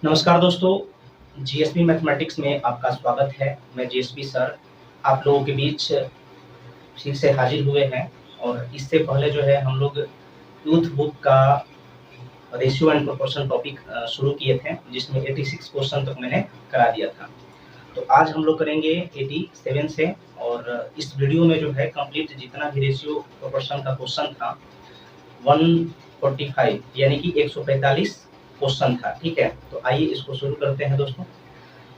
नमस्कार दोस्तों, GSP mathematics में आपका स्वागत है। मैं जीएसपी सर आप लोगों के बीच फिर से हाजिर हुए हैं। और इससे पहले जो है हम लोग यूथ बुक का रेशियो एंड प्रोपोर्शन टॉपिक शुरू किए थे, जिसमें 86 क्वेश्चन तक मैंने करा दिया था। तो आज हम लोग करेंगे 87 से। और इस वीडियो में जो है कंप्लीट जितना भी रेशियो प्रोपोर्शन का क्वेश्चन था 145 यानी कि 145 क्वेश्चन था। ठीक है, तो आइए इसको शुरू करते हैं दोस्तों।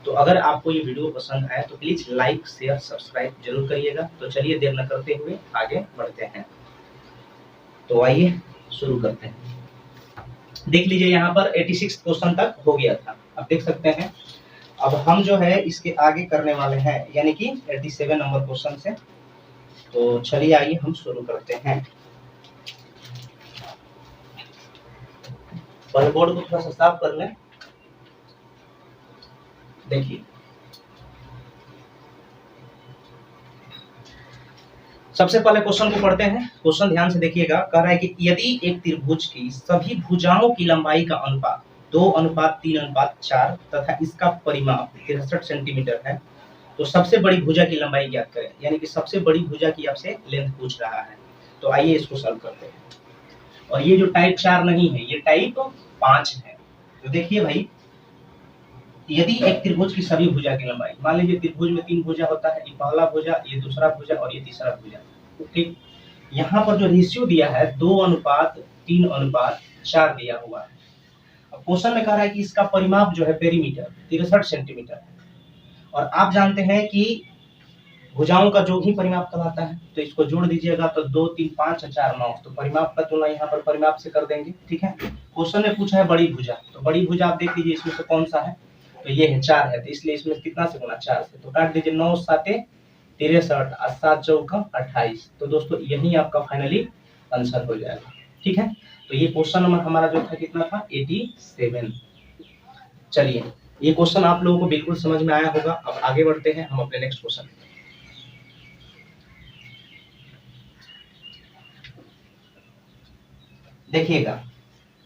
तो अगर आपको ये वीडियो पसंद आए तो प्लीज लाइक शेयर सब्सक्राइब जरूर करिएगा। तो चलिए देर न करते हुए आगे बढ़ते हैं। तो आइए शुरू करते हैं। देख लीजिए यहाँ पर 86 क्वेश्चन तक हो गया था, आप देख सकते हैं। अब हम जो है इसके आगे करने वाले हैं, यानी कि 87 नंबर क्वेश्चन से। तो चलिए आइए हम शुरू करते हैं। पहले बोर्ड को थोड़ा सा साफ कर लें। देखिए, सबसे पहले क्वेश्चन को पढ़ते हैं। क्वेश्चन ध्यान से देखिएगा। कह रहा है कि यदि एक त्रिभुज की सभी भुजाओं की लंबाई का अनुपात 2:3:4 तथा इसका परिमाप 63 सेंटीमीटर है, तो सबसे बड़ी भुजा की लंबाई ज्ञात करें। यानी कि सबसे बड़ी भुजा की आपसे लेंथ पूछ रहा है। तो आइए इसको सॉल्व करते हैं। और ये जो टाइप 4 नहीं है, ये टाइप 5 है। तो देखिए भाई, यदि एक त्रिभुज की सभी भुजा की लंबाई, मान लीजिए त्रिभुज में 3 भुजा होता है, ये पहला भुजा, ये दूसरा भुजा और ये तीसरा भुजा। ठीक, यहाँ पर जो रेशियो दिया है 2:3:4 दिया हुआ है। अब क्वेश्चन में कह रहा है कि इसका परिमाप जो है पेरीमीटर 63 सेंटीमीटर है। और आप जानते हैं कि भुजाओं का जो भी परिमाप कहलाता है, तो इसको जोड़ दीजिएगा तो 2 3 5 4 9। तो परिमाप का तुलना यहाँ पर परिमाप से कर देंगे। ठीक है, क्वेश्चन में पूछा है बड़ी भुजा, तो बड़ी भुजा आप देख लीजिए इसमें से कौन सा है। तो ये है 4 है, तो इसलिए इसमें कितना से गुना 4 से। तो काट दीजिए 9 7 63 और 7 चौका 28। तो दोस्तों यही आपका फाइनली आंसर हो जाएगा। ठीक है, तो ये क्वेश्चन नंबर हमारा जो था कितना था 87। चलिए, ये क्वेश्चन आप लोगों को बिल्कुल समझ में आया होगा। अब आगे बढ़ते हैं हम अपने नेक्स्ट क्वेश्चन। देखिएगा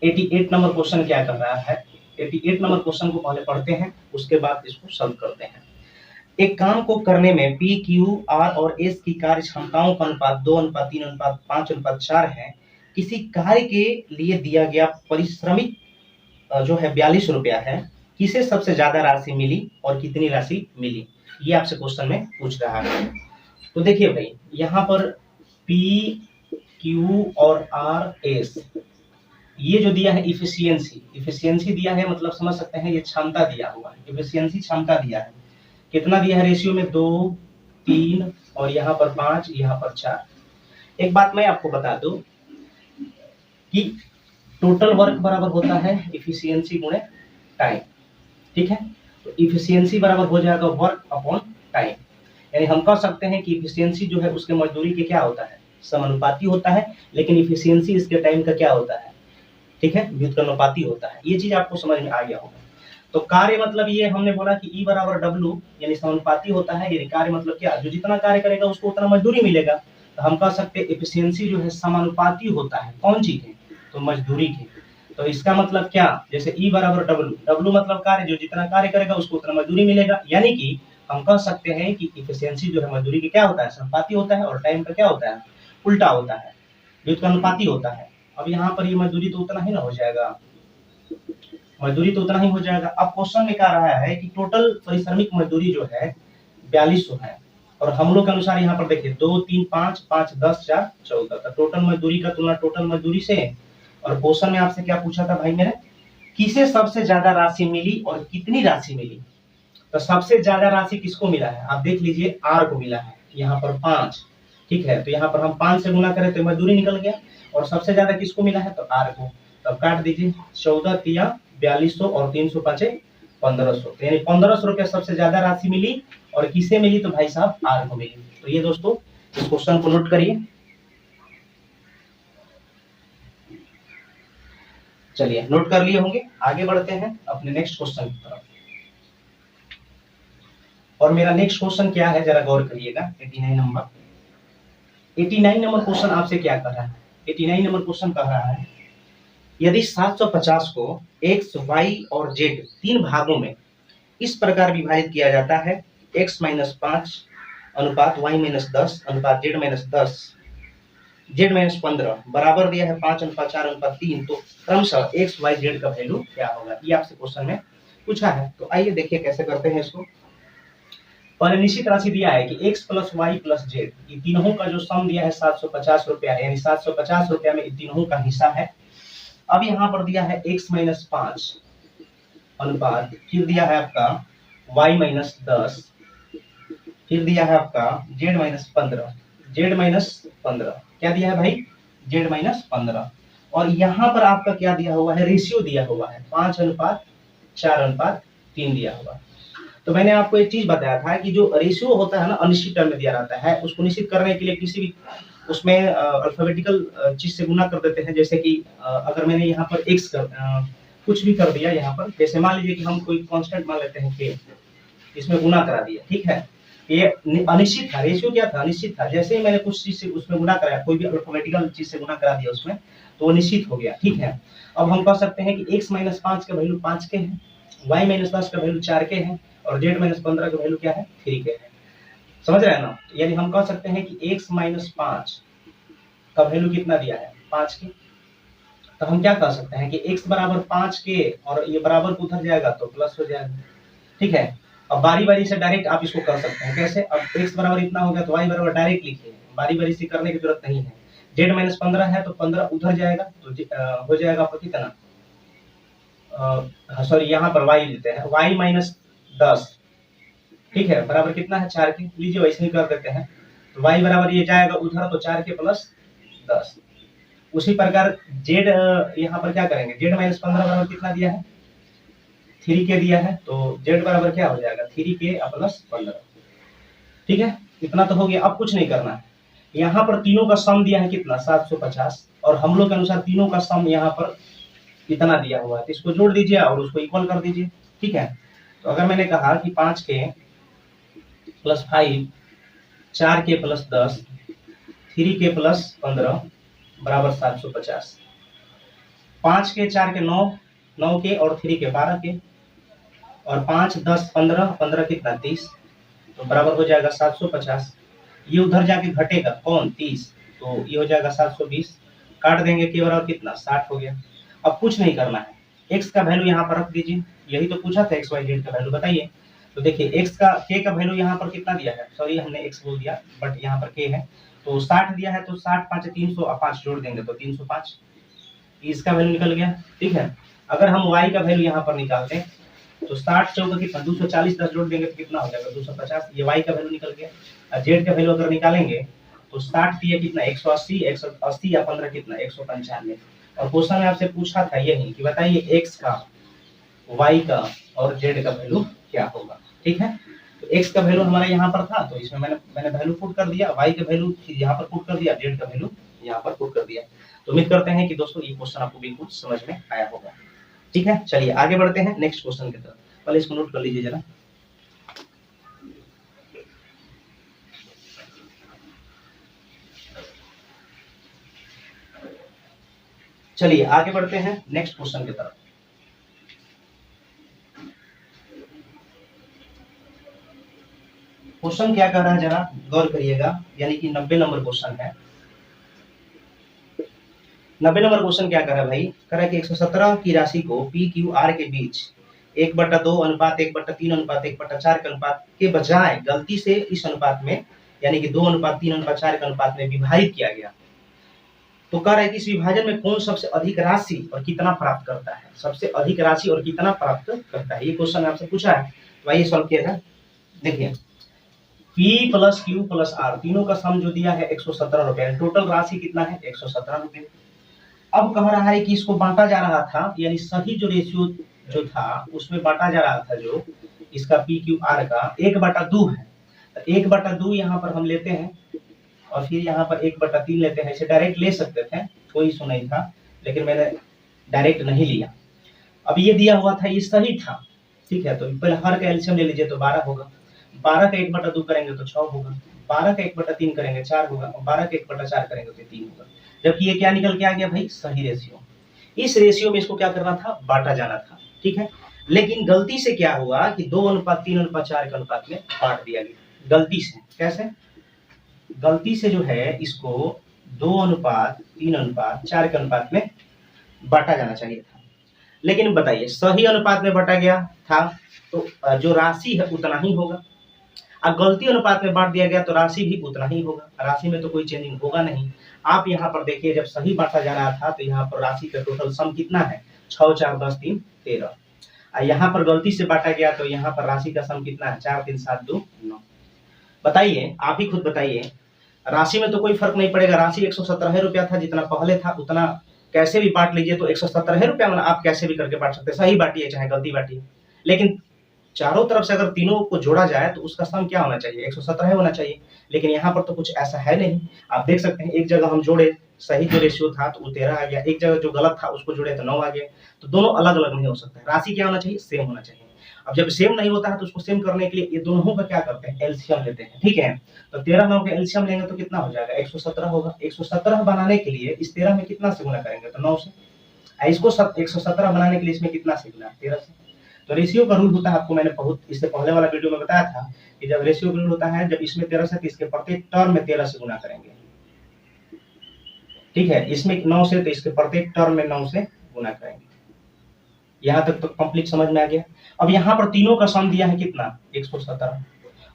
88 नंबर क्वेश्चन क्या कर रहा है। 88 नंबर क्वेश्चन को पहले पढ़ते हैं, उसके बाद इसको सॉल्व करते हैं। एक काम को करने में P, Q, R और S की कार्य क्षमताओं का अनुपात 2:3:5:4 है। किसी कार्य के लिए दिया गया परिश्रमिक जो है 42 रुपया है। किसे सबसे ज्यादा राशि मिली और कितनी राशि मिली, ये आपसे क्वेश्चन में पूछ रहा है। तो देखिए भाई, यहाँ पर P, Q और R, S ये जो दिया है इफिशियंसी दिया है, मतलब समझ सकते हैं ये क्षमता दिया हुआ है। इफिशियंसी क्षमता दिया है, कितना दिया है रेशियो में 2 3 और यहाँ पर 5, यहाँ पर 4। एक बात मैं आपको बता दूं कि टोटल वर्क बराबर होता है इफिशियंसी गुणे टाइम। ठीक है, तो इफिशियंसी बराबर हो जाएगा वर्क अपॉन टाइम। यानी हम कह सकते हैं कि इफिशियंसी जो है उसके मजदूरी के क्या होता है, समानुपाती होता है। लेकिन इफिशियंसी इसके टाइम का क्या होता है, ठीक है, व्युत्क्रमानुपाती होता है। ये चीज आपको समझ में आ गया होगा। तो कार्य मतलब ये हमने बोला कि E बराबर W यानी समानुपाती होता है। यानी कार्य मतलब क्या, जो जितना कार्य करेगा उसको उतना मजदूरी मिलेगा। तो हम कह सकते हैं एफिशिएंसी जो है समानुपाती होता है कौन चीज के, तो मजदूरी के। तो इसका मतलब क्या, जैसे E बराबर W मतलब कार्य, जो जितना कार्य करेगा उसको उतना मजदूरी मिलेगा। यानी कि हम कह सकते हैं कि एफिशिएंसी जो है मजदूरी के क्या होता है, समानुपाती होता है। और टाइम का क्या होता है, उल्टा होता है, व्युत्क्रमानुपाती होता है। अब यहाँ पर ये मजदूरी तो उतना ही ना हो जाएगा, मजदूरी तो उतना ही हो जाएगा। अब क्वेश्चन में क्या रहा है कि टोटल परिश्रमिक मजदूरी जो है 4200 है। और हम लोग के अनुसार यहाँ पर देखिए 2 3 5 5 10 4 14 का टोटल मजदूरी का तुलना टोटल मजदूरी से। और क्वेश्चन में आपसे क्या पूछा था भाई मेरे, किसे सबसे ज्यादा राशि मिली और कितनी राशि मिली। तो सबसे ज्यादा राशि किसको मिला है, आप देख लीजिए R को मिला है, यहाँ पर 5। ठीक है, तो यहाँ पर हम 5 से गुना करें तो मजदूरी निकल गया। और सबसे ज्यादा किसको मिला है, तो R को। तब काट दीजिए 14 तिया 4200 और 300 पाँचे 1500। यानी 1500 रुपया सबसे ज्यादा राशि मिली। और किसे मिली, तो भाई साहब R को मिली। तो ये दोस्तों इस क्वेश्चन को नोट करिए। चलिए नोट कर लिए होंगे, आगे बढ़ते हैं अपने नेक्स्ट क्वेश्चन की तरफ। और मेरा नेक्स्ट क्वेश्चन क्या है जरा गौर करिएगा। 89 नंबर क्वेश्चन आपसे क्या कर रहा है। 89 नंबर क्वेश्चन कह रहा है यदि 750 को x, y और z तीन भागों में इस प्रकार विभाजित किया जाता है, x - 5 अनुपात y - 10 अनुपात z - 10 z - 15 बराबर दिया है 5 अनुपात 4 अनुपात 3, तो क्रमशः x, y, z का वैल्यू क्या होगा, ये आपसे क्वेश्चन में पूछा है। तो आइए देखिए कैसे करते हैं इसको। पहले निश्चित राशि दिया है कि x plus y plus z, ये तीनों का जो सम दिया है 750 रुपया, यानी 750 रुपया में इन तीनों का हिस्सा है। अब यहाँ पर दिया है x - 5 अनुपात, फिर दिया है आपका y - 10, फिर दिया है आपका z - 15, क्या दिया है भाई, z - 15, और यहाँ पर आपका क्या दिया हुआ है, रेशियो दिया हुआ है 5 अनुपात 4 अनुपात 3 दिया हुआ। तो मैंने आपको एक चीज बताया था कि जो रेशियो होता है ना, अनिश्चित टर्म में दिया रहता है, उसको निश्चित करने के लिए किसी भी उसमें अल्फाबेटिकल चीज से गुना कर देते हैं। जैसे कि अगर मैंने यहाँ पर x कुछ भी कर दिया यहाँ पर, जैसे मान लीजिए कि हम कोई कांस्टेंट मान लेते हैं k, इसमें गुना करा दिया, ठीक है, ये अनिश्चित था, रेशियो क्या था, अनिश्चित था। जैसे ही मैंने कुछ चीज से उसमें गुना कराया, कोई भी अल्फाबेटिकल चीज से गुना करा दिया उसमें, तो वो निश्चित हो गया, ठीक है। अब हम कह सकते हैं कि x - 5 का वैल्यू 5 के है, y - 10 का वैल्यू 4 के है, और z - 15 का वैल्यू क्या है, 3 के है। समझ रहे हैं ना, यानी हम कह सकते हैं कि x - 5 का वैल्यू कितना दिया है, 5 के। तो हम क्या कह सकते हैं कि x बराबर 5 के, और ये बराबर को उधर जाएगा तो प्लस हो जाएगा, ठीक है। अब बारी बारी से डायरेक्ट आप इसको कर सकते हैं, कैसे, अब x बराबर इतना हो गया तो y बराबर डायरेक्ट लिखिए, बारी बारी से करने की जरूरत नहीं है। z - 15 है तो 15 उधर जाएगा, तो हो जाएगा आपको कितना, सॉरी यहाँ पर y लेते हैं, y - 10, ठीक है, बराबर कितना है, 4 के, लीजिए वैसे ही कर देते हैं। तो y बराबर ये जाएगा उधर, तो 4 के प्लस 10। उसी प्रकार z यहाँ पर क्या करेंगे, z - 15 बराबर कितना दिया है, 3 के दिया है, तो z बराबर क्या हो जाएगा, 3 के प्लस 15, ठीक है। इतना तो हो गया। अब कुछ नहीं करना है, यहाँ पर तीनों का सम दिया है कितना, 750, और हम लोग के अनुसार तीनों का सम यहाँ पर इतना दिया हुआ है, तो इसको जोड़ दीजिए और उसको इक्वल कर दीजिए, ठीक है। तो अगर मैंने कहा कि 5 के प्लस 5, 4 के प्लस 10, 3 के प्लस 15 बराबर 750, 5 के 4 के 9, 9 के और 3 के 12 के, और 5 10 15, 15 कितना 30, तो बराबर हो जाएगा 750। ये उधर जाके घटेगा कौन, 30, तो ये हो जाएगा 720, काट देंगे के बराबर कितना, 60 हो गया। अब कुछ नहीं करना है, x का वैल्यू यहाँ पर रख दीजिए, यही तो पूछा था, x y z का वैल्यू बताइए। तो देखिए x का k का वैल्यू यहाँ पर कितना दिया है, सॉरी हमने x बोल दिया, बट यहाँ पर k है, तो 60 दिया है, तो 60 5 300, और 5 जोड़ देंगे तो 305, इसका वैल्यू निकल गया, ठीक है। अगर हम y का वैल्यू यहाँ पर निकालते हैं, तो 60 चौका कितना, 240, 10 जोड़ देंगे तो कितना हो जाएगा, 250, ये y का वैल्यू निकल गया। और z का वैल्यू अगर निकालेंगे तो 60 दिया कितना, 180, 180 या 15 कितना, 195। और क्वेश्चन में आपसे पूछा था यही कि बताइए x का, y का और z का वैल्यू क्या होगा, ठीक है। तो x का वैल्यू हमारा यहाँ पर था, तो इसमें मैंने वैल्यू पुट कर दिया, y का वैल्यू यहाँ पर पुट कर दिया, z का वैल्यू यहाँ पर पुट कर दिया। तो उम्मीद करते हैं कि दोस्तों ये क्वेश्चन आपको बिल्कुल समझ में आया होगा, ठीक है। चलिए आगे बढ़ते हैं नेक्स्ट क्वेश्चन की तरफ, पहले इसको नोट कर लीजिए जरा। चलिए आगे बढ़ते हैं नेक्स्ट क्वेश्चन की तरफ। क्वेश्चन क्या कह रहा है जरा गौर करिएगा, यानी कि 90 नंबर क्वेश्चन है। 90 नंबर क्वेश्चन क्या कर रहा है भाई, कह रहा है कि 117 की राशि को पी क्यू आर के बीच 1/2 अनुपात 1/3 अनुपात 1/4 के अनुपात के बजाय गलती से इस अनुपात में, यानी कि 2 अनुपात 3 अनुपात 4 के अनुपात में विभाजित किया गया। तो कह रहा है कि इस विभाजन में कौन सबसे अधिक राशि और कितना प्राप्त करता है, सबसे अधिक राशि और कितना प्राप्त करता है, ये क्वेश्चन आपसे पूछा है। तो आइए सॉल्व किया जाए। देखिए P plus Q plus R तीनों का सम जो दिया है 117 रुपए, टोटल राशि कितना है 117 रुपए। अब कह रहा है कि इसको बांटा जा रहा था, यानी सही जो रेशियो जो था उसमें बांटा जा रहा था, जो इसका पी क्यू आर का 1/2 है, तो 1/2 यहाँ पर हम लेते हैं, और फिर यहाँ पर 1/3 लेते हैं। इसे डायरेक्ट ले सकते थे, कोई इशू नहीं था, लेकिन मैंने डायरेक्ट नहीं लिया। अब ये दिया हुआ था, ये सही था, ठीक है। तो पहले हर का एलसीएम ले लीजिए, तो 12 होगा, 12 का 1/2 करेंगे तो 6 होगा, 12 का 1/3 करेंगे 4 होगा, और 12 का 1/4 करेंगे तो 3 होगा। जबकि ये क्या निकल के आ गया भाई, सही रेशियो। इस रेशियो में इसको क्या करना था, बांटा जाना था, ठीक है। लेकिन गलती से क्या हुआ कि 2:3:4 के अनुपात में बांट दिया गया, गलती से। कैसे? गलती से जो है इसको 2:3:4 के अनुपात में बांटा जाना चाहिए था। लेकिन बताइए सही अनुपात में बांटा गया था तो जो राशि है उतना ही होगा, अब गलती अनुपात में बांट दिया गया तो राशि भी उतना ही होगा, राशि में तो कोई चेंजिंग होगा नहीं। आप यहाँ पर देखिए जब सही बांटा जा रहा था तो यहाँ पर राशि का टोटल सम कितना है, 6 4 10 3 13। यहाँ पर गलती से बांटा गया तो यहाँ पर राशि का सम कितना है, 4 3 7 2 9। बताइए आप ही खुद बताइए, राशि में तो कोई फर्क नहीं पड़ेगा, राशि 117 रुपया था, जितना पहले था उतना कैसे भी बांट लीजिए तो 117 रुपया मतलब आप कैसे भी करके बांट सकते हैं, सही बांटिए चाहे गलती बांटिए। लेकिन चारों तरफ से अगर तीनों को जोड़ा जाए तो उसका सम क्या होना चाहिए, 117 होना चाहिए। लेकिन यहाँ पर तो कुछ ऐसा है नहीं, आप देख सकते हैं एक जगह हम जोड़े सही जो रेशियो था तो वो 13 आ गया, एक जगह जो गलत था उसको जोड़े तो 9 आ गया, तो दोनों अलग अलग नहीं हो सकता है, राशि क्या होना चाहिए, सेम होना चाहिए। अब जब सेम नहीं होता है तो उसको सेम करने के लिए ये दोनों का क्या करते हैं, एलसीएम लेते हैं, ठीक है। तो 13 9 का एलसीएम लेंगे तो कितना हो जाएगा, 117 होगा। 117 बनाने के लिए इस 13 में कितना से गुना करेंगे, तो 9 से। इसको 117 बनाने के लिए इसमें कितना से गुना, 13 से। तो रेशियो का रूल होता है, आपको मैंने बहुत इससे पहले वाला वीडियो में बताया था कि जब रेशियो का रूल होता है, जब इसमें 13 से तो इसके प्रत्येक टर्म में 13 से गुना करेंगे, ठीक है। इसमें 9 से तो इसके प्रत्येक टर्म में 9 से गुना करेंगे। यहाँ तक तो कंप्लीट समझ में आ गया। अब यहाँ पर तीनों का सम दिया है कितना, 117,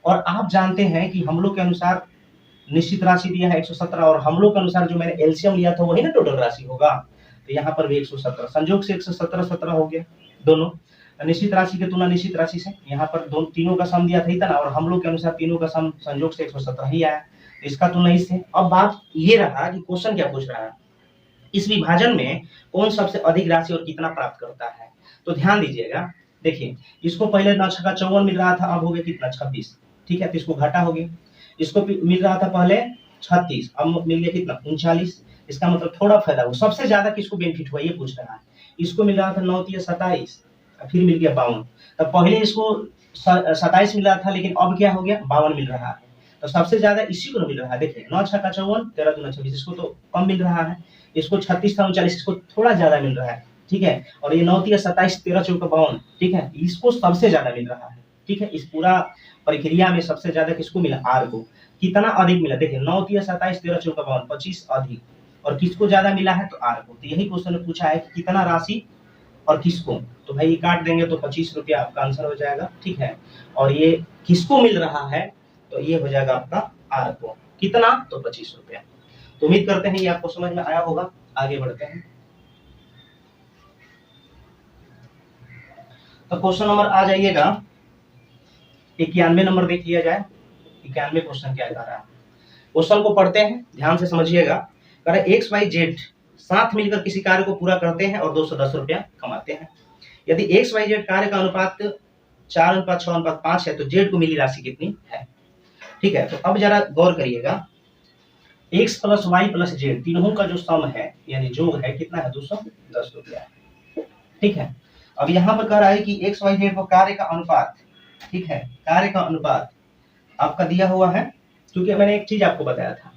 और आप जानते हैं कि हम लोग के अनुसार निश्चित राशि दिया है 117 और हम लोग के अनुसार जो मैंने एलसीएम लिया था वही ना टोटल राशि होगा, तो यहाँ पर भी 117 संयोग से 117 17 हो गया, दोनों निश्चित राशि के तुलना निश्चित राशि से, यहाँ पर दोनों तीनों का सम दिया था ना, और हम लोग के अनुसार तीनों का सम संयोग से 117 ही आया, इसका तुलना इससे। अब बात ये रहा कि क्वेश्चन क्या पूछ रहा है, इस विभाजन में कौन सबसे अधिक राशि और कितना प्राप्त करता है। तो ध्यान दीजिएगा, देखिए इसको पहले 9 छक्का 54 मिल रहा था, अब हो गया कितना 26, ठीक है, तो इसको घटा हो गया। इसको मिल रहा था पहले 36, अब मिल गया कितना 39, इसका मतलब थोड़ा फायदा हुआ। सबसे ज्यादा किसको बेनिफिट हुआ ये पूछ रहा है, इसको मिल रहा था 9 3 27, फिर मिल गया 52, तब पहले इसको 27 मिल रहा था लेकिन अब क्या हो गया 52 मिल रहा है, तो सबसे ज्यादा इसी को मिल रहा है। देखिए 9 छक्का 54 13 दूना 26, इसको तो कम मिल रहा है, इसको 36 था 39, इसको थोड़ा ज्यादा मिल रहा है, ठीक है। और ये 9 3 27 13 चौका 52, ठीक है, इसको सबसे ज्यादा मिल रहा है, ठीक है। इस पूरा प्रक्रिया में सबसे ज्यादा किसको मिला, आर को। कितना अधिक मिला, देखिए 9 3 27 13 चौका 52, 25 अधिक, और किसको ज्यादा मिला है तो आर को। तो यही क्वेश्चन में पूछा है कि कितना राशि और किसको, तो भाई काट देंगे तो 25 रुपया आपका आंसर हो जाएगा, ठीक है। और ये किसको मिल रहा है तो ये हो जाएगा आपका आर को, कितना तो 25 रुपया। तो उम्मीद करते हैं ये आपको समझ में आया होगा, आगे बढ़ते हैं। तो क्वेश्चन नंबर आ जाइएगा 91 नंबर देख लिया जाए, 91 क्वेश्चन क्या कर रहा है। क्वेश्चन को पढ़ते हैं, ध्यान से समझिएगा। कह रहा है एक्स वाई जेड साथ मिलकर किसी कार्य को पूरा करते हैं और 210 रुपया कमाते हैं। यदि एक्स वाई जेड कार्य का अनुपात 4:6:5 है तो जेड को मिली राशि कितनी है, ठीक है। तो अब जरा गौर करिएगा, x plus y plus z तीनों का जो सम है यानी जोग है कितना है, 210 रुपया, ठीक है। अब यहाँ पर कह रहा है कि एक्स वाई जेड को कार्य का अनुपात, ठीक है, कार्य का अनुपात आपका दिया हुआ है, क्योंकि मैंने एक चीज आपको बताया था,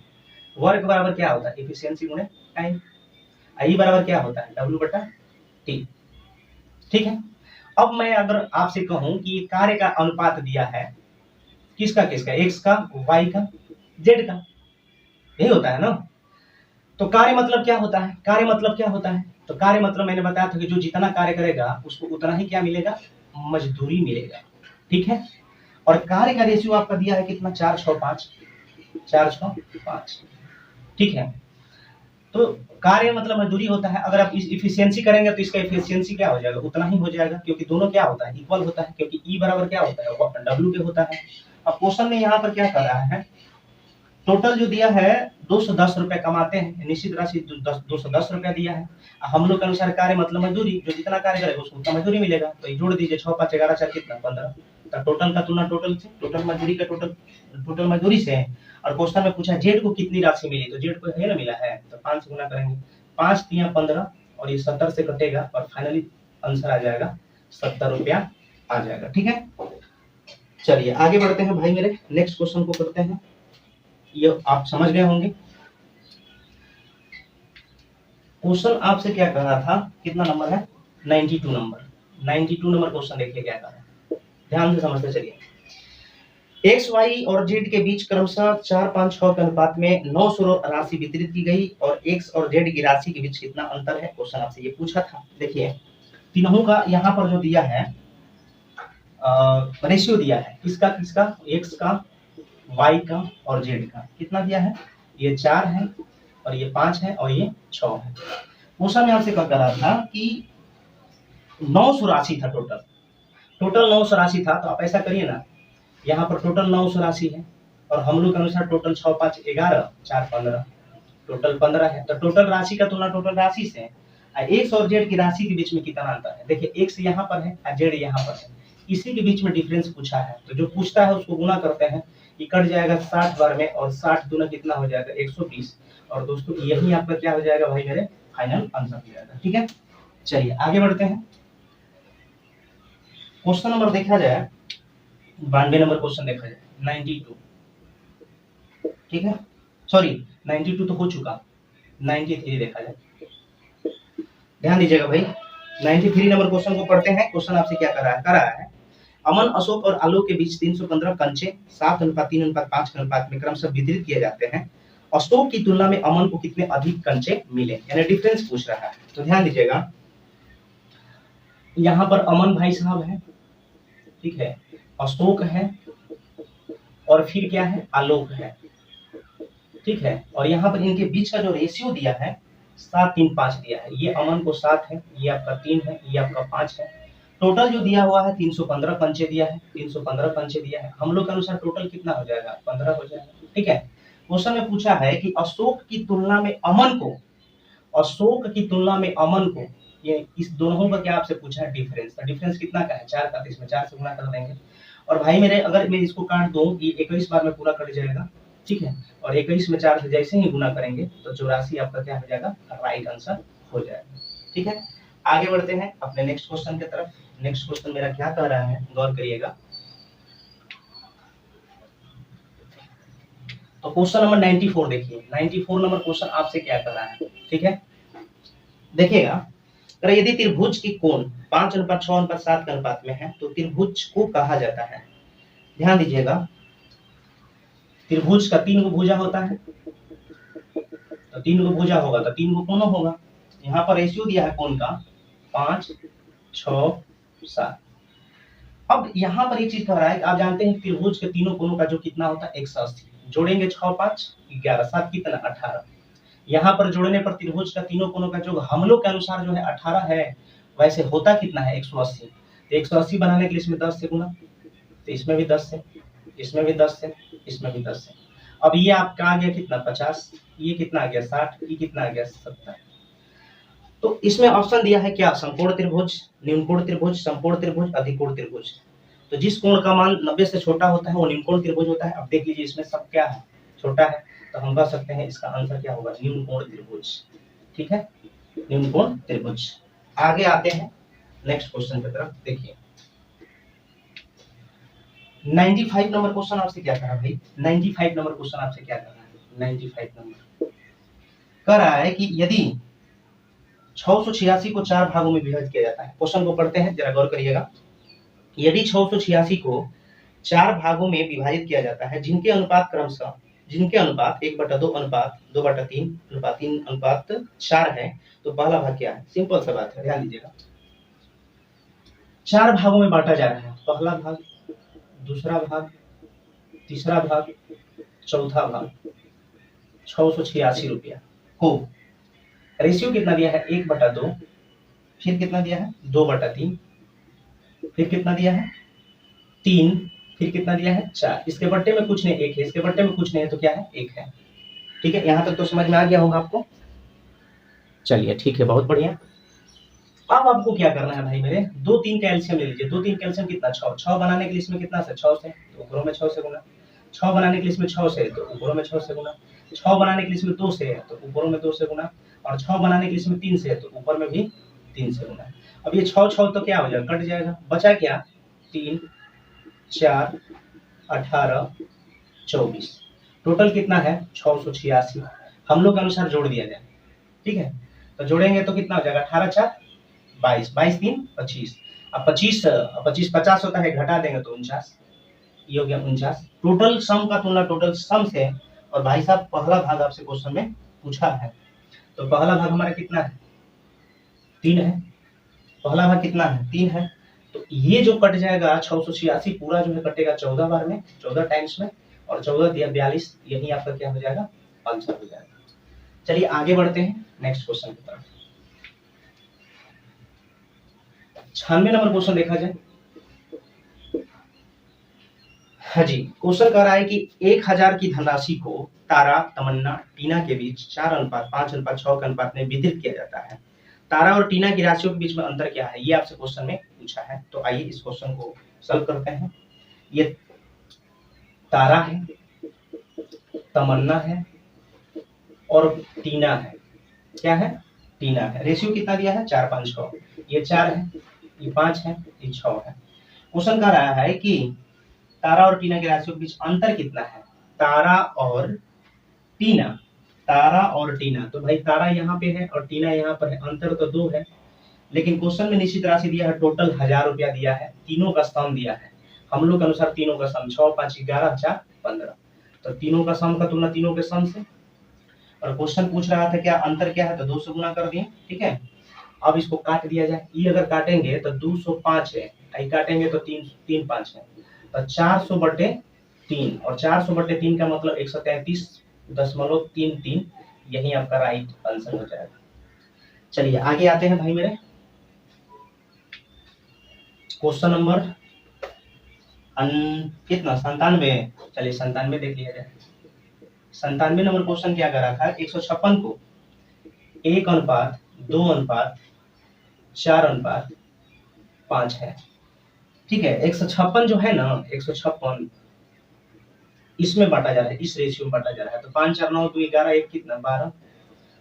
वर्क बराबर क्या होता है, एफिशिएंसी गुणे टाइम, आई बराबर क्या होता है, डब्ल्यू बटा टी, ठीक है। अब मैं अगर आपसे कहूं कि कार्य का अनुपात दिया है किसका किसका, एक्स का वाई का जेड का, यही होता है ना। तो कार्य मतलब क्या होता है, कार्य मतलब क्या होता है, तो कार्य मतलब मैंने बताया था कि जो जितना कार्य करेगा उसको उतना ही क्या मिलेगा, मजदूरी मिलेगा, ठीक है। और कार्य का रेशियो आपका दिया है कितना, 4:6:5, 4:6:5, ठीक है। तो कार्य मतलब मजदूरी होता है, अगर आप इस इफिशियंसी करेंगे तो इसका इफिशियंसी क्या हो जाएगा, उतना ही हो जाएगा, क्योंकि दोनों क्या होता है, इक्वल होता है, क्योंकि ई बराबर क्या होता है, डब्ल्यू के होता है। अब क्वेश्चन में यहाँ पर क्या कर रहा है, टोटल जो दिया है 210 रुपए कमाते हैं, निश्चित राशि 210 रुपया दिया है। हम लोग के अनुसार कार्य मतलब मजदूरी, जो जितना कार्य करेगा उसको उतना मजदूरी मिलेगा, तो ये जोड़ दीजिए 6 5 11 4 कितना 15, तो टोटल का तुलना टोटल से, टोटल मजदूरी का टोटल मजदूरी से है। और क्वेश्चन में पूछा जेड को कितनी राशि मिली, तो जेड को है ना मिला है, तो 5 से गुना करेंगे, 5 3 15 और ये 70 से कटेगा और फाइनली आंसर आ जाएगा 70 रुपया आ जाएगा, ठीक है। चलिए आगे बढ़ते हैं भाई मेरे, नेक्स्ट क्वेश्चन को करते हैं, ये आप समझ गए होंगे। क्वेश्चन आपसे क्या कह रहा था, कितना नंबर है, 92 नंबर। 92 नंबर क्वेश्चन देखिए क्या कह रहा है, ध्यान से समझते चलिए। एक्स वाई और जेड के बीच क्रमशः 4, 5, 6 के अनुपात में 900 राशि वितरित की गई और एक्स और जेड की राशि के बीच कितना अंतर है, क्वेश्चन आपसे ये पूछा था। देखिए तीनों का यहाँ पर जो दिया है रेशियो दिया है, किसका किसका, एक्स का, वाई का और जेड का, कितना दिया है, ये 4 है और ये 5 है और ये 6 है। क्वेश्चन में आपसे कह रहा था कि 900 राशि था, टोटल 900 राशि था। तो आप ऐसा करिए ना, यहाँ पर टोटल 900 राशि है और हम लोग के अनुसार टोटल 6, 5, 11, 4, 15, टोटल 15 है। तो टोटल राशि का तुलना टोटल राशि से, एक्स और जेड की राशि के बीच में कितना अंतर है। देखिए एक्स यहाँ पर है और जेड यहाँ पर है, इसी के बीच में डिफरेंस पूछा है। तो जो पूछता है उसको गुना करते हैं, ये कट जाएगा 60 बार में और 60 दूना कितना हो जाएगा 120। और दोस्तों यही आपका क्या हो जाएगा भाई मेरे, फाइनल आंसर हो जाएगा। ठीक है, चलिए आगे बढ़ते हैं। क्वेश्चन नंबर देखा जाए 92 नंबर क्वेश्चन देखा जाए 92, ठीक है, सॉरी 92 तो हो चुका, 93 देखा जाए, ध्यान दीजिएगा भाई। 93 नंबर क्वेश्चन को पढ़ते हैं। क्वेश्चन आपसे क्या कर रहा है, अमन, अशोक और आलोक के बीच 315 कंचे 7:3:5 के अनुपात में क्रमशः वितरित किए जाते हैं। अशोक की तुलना में अमन को कितने अधिक कंचे मिले, यानी डिफरेंस पूछ रहा है। तो ध्यान दीजिएगा, यहाँ पर अमन भाई साहब है, ठीक है, अशोक है और फिर क्या है, आलोक है, ठीक है। और यहाँ पर इनके बीच का जो रेशियो दिया है 7:3:5 दिया है, ये अमन को 7 है, ये आपका 3 है, ये आपका 5 है। टोटल जो दिया हुआ है 315 पंचे दिया है, 315 पंचे दिया है। हम लोग के अनुसार टोटल कितना हो जाएगा, 15 हो जाएगा। ठीक है, क्वेश्चन में पूछा है कि अशोक की तुलना में अमन को, अशोक की तुलना में अमन को, ये इस दोनों का क्या आपसे पूछा है, डिफरेंस। तो डिफरेंस कितना का है, 4 का, तो इसमें 4 से गुना कर देंगे। और भाई मेरे अगर मैं इसको काट दूं, ये 21 बार में पूरा कट जाएगा, ठीक है। और 21 में 4 से जैसे ही गुना करेंगे तो 84 आपका क्या हो जाएगा, राइट आंसर हो जाएगा। ठीक है, आगे बढ़ते हैं अपने नेक्स्ट क्वेश्चन की तरफ। नेक्स्ट क्वेश्चन मेरा क्या कह रहा है, गौर करिएगा। तो क्वेश्चन नंबर 94 देखिए, 94 नंबर क्वेश्चन आपसे क्या कह रहा है, ठीक है, देखिएगा। अगर यदि त्रिभुज की कोण 5:6:7 के अनुपात में है तो त्रिभुज को कहा जाता है। ध्यान दीजिएगा, त्रिभुज का 3 गो भुजा होता है, तो 3 गो भुजा होगा तो 3 गो कोण होगा। यहाँ पर रेशियो दिया है कोण का 5, 6, 7। अब यहाँ पर एक चीज कह रहा है, आप जानते हैं त्रिभुज के तीनों कोणों का जो कितना होता है 180, जोड़ेंगे 6, 5, 11, 7 कितना 18। यहाँ पर जोड़ने पर त्रिभुज का तीनों कोणों का जो हम लोग के अनुसार जो है 18 है, वैसे होता कितना है 180। तो 180 बनाने के लिए इसमें 10 से गुना, तो इसमें भी 10 से, इसमें भी 10 से, इसमें भी 10 से। अब ये आपका आ गया कितना 50, ये कितना आ गया 60, ये कितना आ गया 70। तो इसमें ऑप्शन दिया है क्या, समकोण त्रिभुज, न्यूनकोण त्रिभुज, समकोण त्रिभुज, अधिकोण त्रिभुज। तो जिस कोण का मान 90 से छोटा होता है वो न्यूनकोण त्रिभुज होता है। अब देख लीजिए इसमें सब क्या है, छोटा है, तो हम कह सकते हैं इसका आंसर क्या होगा, न्यूनकोण त्रिभुज। ठीक है, न्यूनकोण त्रिभुज। आगे आते हैं नेक्स्ट क्वेश्चन की तरफ। देखिए 95 नंबर क्वेश्चन आपसे क्या कर रहा है भाई, 95 नंबर क्वेश्चन आपसे क्या कर रहा है, 95 नंबर कह रहा है कि यदि 686 को 4 भागों में विभाजित किया जाता है। क्वेश्चन को पढ़ते हैं, जरा गौर करिएगा। यदि 686 को 4 भागों में विभाजित किया जाता है जिनके अनुपात क्रमशः, जिनके अनुपात 1/2 अनुपात 2/3 अनुपात 3 अनुपात 4 है, तो पहला भाग क्या है, सिंपल सा बात है, ध्यान दीजिएगा। 4 भागों में बांटा जा रहा है, पहला भाग, दूसरा भाग, तीसरा भाग, चौथा भाग, 686 रुपया को रेशियो कितना दिया है 1/2, फिर कितना दिया है 2/3, फिर कितना दिया है 3, फिर कितना दिया है 4। इसके बट्टे में कुछ नहीं, 1 है, इसके बट्टे में कुछ नहीं है, तो क्या है 1 है। ठीक है, यहाँ तक तो समझ में आ गया होगा आपको। चलिए ठीक है, बहुत बढ़िया। अब आपको क्या करना है भाई मेरे, 2-3 कैल्शियम ले लीजिए। 2-3 कैल्शियम कितना, 6 बनाने के लिए इसमें कितना से 6 से, तो ऊपरों में 6 से गुना। 6 बनाने के लिए इसमें 6 से, तो ऊपरों में 6 से गुना। 6 बनाने के लिए इसमें 2 से है, तो ऊपरों में 2 से गुना। और 6 बनाने के लिए इसमें 3 से है, तो ऊपर में भी 3 से गुना। अब ये 6 तो क्या हो जाएगा, कट जाएगा, बचा क्या 3, 4, 18, 24। टोटल कितना है 686। हम लोग के अनुसार जोड़ दिया जाए, ठीक है। तो जोड़ेंगे तो कितना हो जाएगा 18 4 22, 22 3 25। अब 25 25 50 होता है, घटा देंगे तो 49, ये हो गया 49। टोटल सम का तुलना टोटल सम से। और भाई साहब पहला भाग आपसे क्वेश्चन में पूछा है, तो पहला भाग हमारा कितना है 3 है। पहला भाग कितना है 3 है। तो ये जो कट जाएगा 686 पूरा जो है कटेगा 14 बार में, 14 टाइम्स में, और 14 दिया 42, यही आपका क्या हो जाएगा आंसर हो जाएगा। चलिए आगे बढ़ते हैं नेक्स्ट क्वेश्चन की तरफ। 96 नंबर क्वेश्चन देखा जाए। हाँ जी, क्वेश्चन कह रहा है कि 1000 की धनराशि को तारा, तमन्ना, टीना के बीच 4:5:6 के अनुपात में वितरित किया जाता है। तारा और टीना की राशियों के बीच में अंतर क्या है, ये आपसे क्वेश्चन में पूछा है। तो आइए इस क्वेश्चन को सॉल्व करते हैं। ये तारा है, तमन्ना है और टीना है। क्या है टीना है। रेशियो कितना दिया है 4:5:6। ये 4 है, ये 5 है, ये 6 है। क्वेश्चन कह रहा है कि तारा और टीना की राशियों के बीच अंतर कितना है। तारा और टीना, तारा और टीना, तो भाई तारा यहाँ पे है और टीना यहाँ पर है, अंतर तो 2 है। लेकिन क्वेश्चन में निश्चित राशि दिया है, टोटल 1000 रुपया दिया है, तीनों का सम दिया है। हम लोग के अनुसार तीनों का सम 6 5 11 4 15, तो तीनों का सम का तुलना तीनों के सम से। और क्वेश्चन पूछ रहा था क्या अंतर क्या है, तो 2 से गुना कर दिए, ठीक है। अब इसको काट दिया जाए, ये अगर काटेंगे तो 205 है, आई काटेंगे तो 3 5 है, तो 400/3, और 400/3 का मतलब 133.33, यही आपका राइट आंसर हो जाएगा। चलिए आगे आते हैं भाई मेरे। क्वेश्चन नंबर कितना 97। चलिए 97 देख लिया जाए। 97 नंबर क्वेश्चन क्या कर रहा था, 156 को 1:2:4:5 है, ठीक है। 156 जो है ना, 156 इसमें बांटा जा रहा है, इस रेशियो में बांटा जा रहा है। तो 5 4 9 तो 11, 1 कितना 12।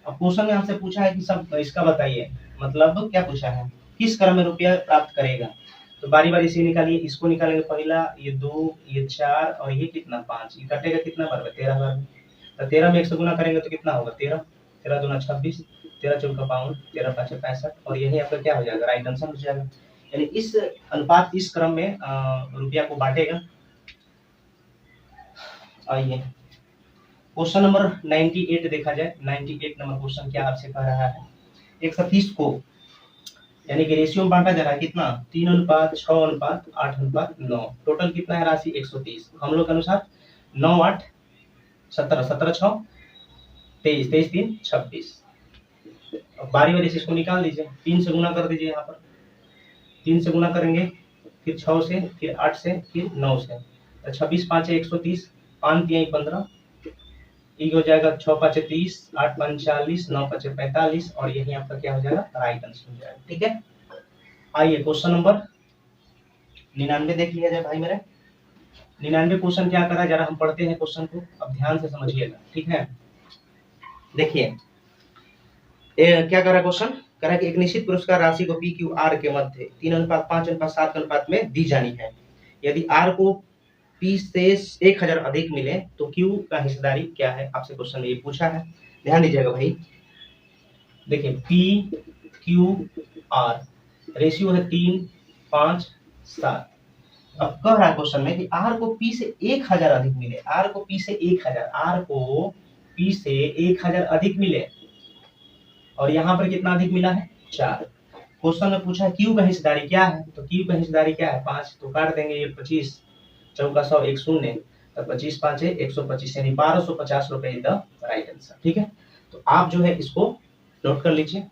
अब क्वेश्चन में आपसे पूछा है कि सब इसका बताइए, मतलब क्या पूछा है, किस क्रम में रुपया प्राप्त करेगा। तो बारी बारी से निकालिए, इसको निकालेंगे पहला, ये 2, ये 4 और ये कितना 5, ये कटेगा कितना बार में 13 बार में। तो 13 में 1 से गुना करेंगे तो कितना होगा 13, 13 दूना 26, 13 चौका 52, 13 5 65, और यही आपका क्या हो जाएगा राइट आंसर हो जाएगा। यानी इस अनुपात इस क्रम में रुपया को बांटेगा। आइए क्वेश्चन नंबर 98 देखा जाए। 98 नंबर क्वेश्चन क्या आपसे कह रहा है, 130 को यानी कि रेशियो में बांटा जा रहा है कितना 3:6:8:9, टोटल कितना है राशि 130। हम लोग के अनुसार 9 8 17, 17 6 23, 23 3 26। अब बारी बारी से इसको निकाल दीजिए, 3 से गुना कर दीजिए, यहाँ पर 3 से गुना करेंगे, फिर 6 से, फिर 8 से, फिर 9 से, तो 26 5 130, 5 3 15, ये हो जाएगा 6 5 30, 8 5 40, 9 5 45, और यही आपका क्या हो जाएगा राइट आंसर हो जाएगा, ठीक है। आइए क्वेश्चन नंबर 99 देख लिया जाए भाई मेरे। 99 क्वेश्चन क्या कर रहा है, जरा हम पढ़ते हैं क्वेश्चन को, अब ध्यान से समझिएगा, ठीक है। देखिए क्या कर रहा है क्वेश्चन, कह रहा है कि एक निश्चित पुरस्कार राशि को PQR के मध्य 3:5:7 अनुपात में दी जानी है। यदि R को P से 1000 अधिक मिले तो Q का हिस्सेदारी क्या है, आपसे क्वेश्चन में ये पूछा है, ध्यान दीजिएगा भाई। देखिए PQR रेशियो है 3 5 7। अब कह रहा है क्वेश्चन में कि R को P से 1000 अधिक मिले, R को P से 1000, R को P से 1000 अधिक मिले, और यहाँ पर कितना अधिक मिला है 4। क्वेश्चन में पूछा है Q का हिस्सेदारी क्या है, तो Q का हिस्सेदारी क्या है 5, तो काट देंगे, ये 25 चौका 100 1 शून्य, तो 25 5 125, यानी 1250 रुपए द राइट आंसर, ठीक है। तो आप जो है इसको नोट कर लीजिए।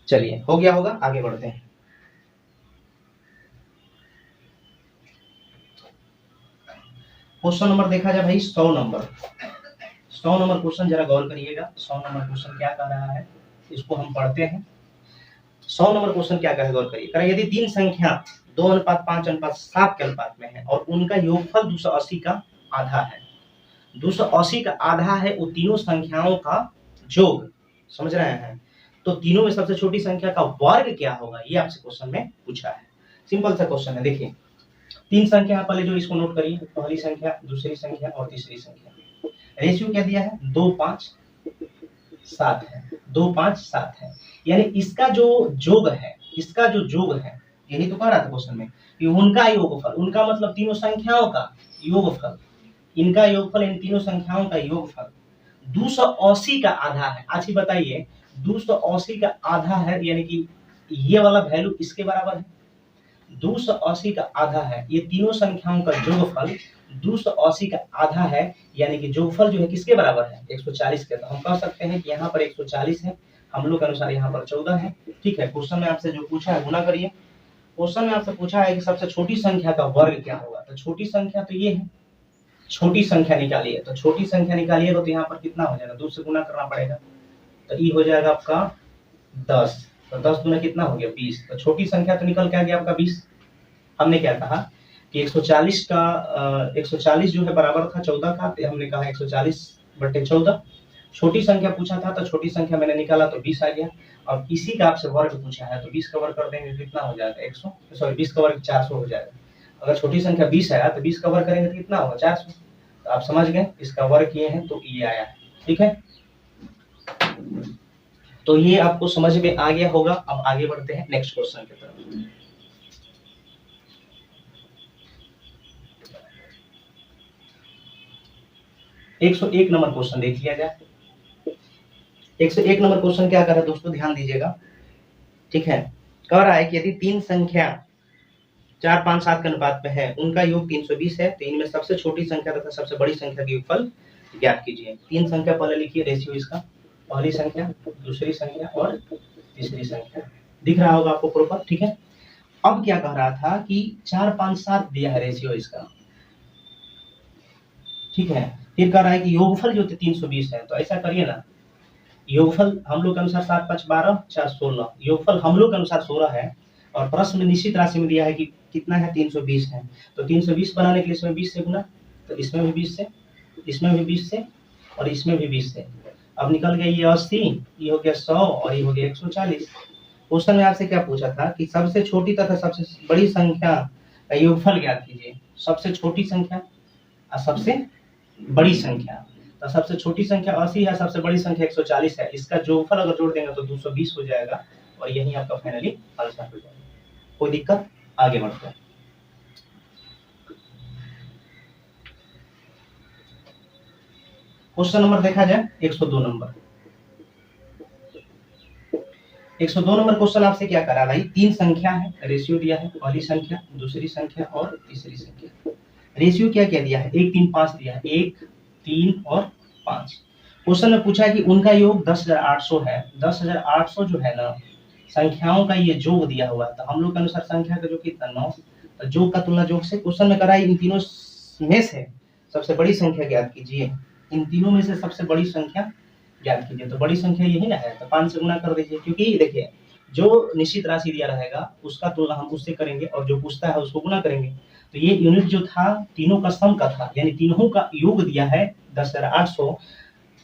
चलिए हो गया होगा, आगे बढ़ते हैं। क्वेश्चन नंबर देखा जाए भाई 100 नंबर। 100 नंबर क्वेश्चन जरा गौर करिएगा। 100 नंबर क्वेश्चन क्या कह रहा है, इसको हम पढ़ते हैं। 100 नंबर क्वेश्चन क्या कहे गौर करिए। यदि 3 संख्या 2:5:7 के अनुपात में है और उनका योगफल 280 का आधा है, 280 का आधा है वो तीनों संख्याओं का जोग, समझ रहे हैं। तो तीनों में सबसे छोटी संख्या का वर्ग क्या होगा, ये आपसे क्वेश्चन में पूछा है। सिंपल सा क्वेश्चन है। देखिए 3 संख्या पहले जो इसको नोट करिए, पहली संख्या, दूसरी संख्या और तीसरी संख्या। रेशियो क्या दिया है 2 5, 7 है, 2 5 7 है। यानी इसका जो योग है, इसका जो योग है, यही तो कह रहा था क्वेश्चन में कि उनका योगफल, उनका मतलब तीनों संख्याओं का योगफल, इनका योगफल, इन तीनों संख्याओं का योगफल 280 का आधा है। अच्छा बताइए 280 का आधा है, यानी कि ये वाला वैल्यू इसके बराबर है। 280 का आधा है, ये तीनों संख्याओं का योगफल 280 का आधा है, यानी कि योगफल जो है किसके बराबर है, 140 के। तो हम कह सकते हैं कि यहाँ पर 140 है, हम लोग के अनुसार यहाँ पर 14 है। ठीक है, क्वेश्चन में आपसे जो पूछा है गुना करिए। क्वेश्चन में आपसे पूछा है कि सबसे छोटी संख्या का वर्ग क्या होगा, तो छोटी संख्या तो ये है, छोटी संख्या निकालिए। तो छोटी संख्या निकालिएगा तो यहाँ पर कितना हो जाएगा, 2 से गुना करना पड़ेगा, तो ये हो जाएगा आपका 10। तो 10 गुना कितना हो गया, 20। तो छोटी संख्या तो निकल के आ गया आपका 20। हमने क्या कहा कि 140 का 140 जो है बराबर था 14 का, तो हमने कहा 140/14। छोटी संख्या पूछा था तो छोटी संख्या मैंने निकाला तो 20 आ गया। अब इसी का आपसे वर्ग पूछा है तो 20 का वर्ग कर देंगे, कितना हो जाएगा 100, सॉरी 20 का वर्ग 400 हो जाएगा। अगर छोटी संख्या 20 आया तो 20 का वर्ग करेंगे तो कितना होगा, 400। तो आप समझ गए, इसका वर्ग किए हैं तो ये आया है। ठीक है, तो ये आपको समझ में आ गया होगा। अब आगे बढ़ते हैं नेक्स्ट क्वेश्चन की तरफ। एक 101 नंबर क्वेश्चन देख लिया जाए। 101 नंबर क्वेश्चन क्या कर रहा है दोस्तों, ध्यान दीजिएगा। ठीक है, कह रहा है कि यदि तीन संख्या 4 5 7 के अनुपात में है, उनका योग 320 है, तो इनमें सबसे छोटी संख्या तथा सबसे बड़ी संख्या का योगफल ज्ञात कीजिए। तीन संख्या पहले लिखिए, रेशियो इसका, पहली संख्या, दूसरी संख्या और तीसरी संख्या। दिख रहा होगा आपको प्रॉपर। ठीक है, अब क्या कह रहा था कि 4 5 7 दिया है रेशियो इसका। ठीक है, फिर कह रहा है कि योगफल जो 320 है, तो ऐसा करिए ना, योगफल हम लोग के अनुसार 7 5 12 4 16, योगफल हम लोग के अनुसार 16 है, और प्रश्न में निश्चित राशि में दिया है कि कितना है, 320 है। तो 320 बनाने के लिए इसमें 20 से गुना, तो इसमें भी 20 से, इसमें भी 20 से और इसमें भी 20 से। अब निकल गया ये 80, ये हो गया 100 और ये हो गया 140। क्वेश्चन में आपसे क्या पूछा था कि सबसे छोटी तथा सबसे बड़ी संख्या का योगफल ज्ञात कीजिए। सबसे छोटी संख्या और सबसे बड़ी संख्या, तो सबसे छोटी संख्या 80 है, सबसे बड़ी संख्या 140 है। इसका जोगफल अगर जोड़ देंगे तो 220 हो जाएगा, और यही आपका फाइनली आंसर हो जाएगा। कोई दिक्कत, आगे बढ़ते हैं। क्वेश्चन नंबर देखा जाए 102 नंबर। 102 नंबर क्वेश्चन आपसे क्या करा भाई, तीन संख्या है, रेशियो दिया है, पहली संख्या, दूसरी संख्या और तीसरी संख्या। रेशियो क्या क्या दिया है, 1 3 5 दिया है, 1 3 और 5। क्वेश्चन में पूछा है कि उनका योग 10,800 है। 10,800 जो है ना, संख्याओं का ये योग दिया हुआ है, तो हम लोग के अनुसार संख्या का योग कितना, 9। तो योग का तुलना योग से। क्वेश्चन में करा है इन तीनों में से सबसे बड़ी संख्या ज्ञात कीजिए। इन तीनों में से सबसे बड़ी संख्या ज्ञात कीजिए। तो बड़ी संख्या यही ना है, तो 5 से गुना कर दीजिए, क्योंकि देखिए जो निश्चित राशि दिया रहेगा उसका तुलना हम उससे करेंगे, और जो पूछता है उसको गुना करेंगे। तो ये यूनिट जो था तीनों का सम का था, यानी तीनों का योग दिया है 10,800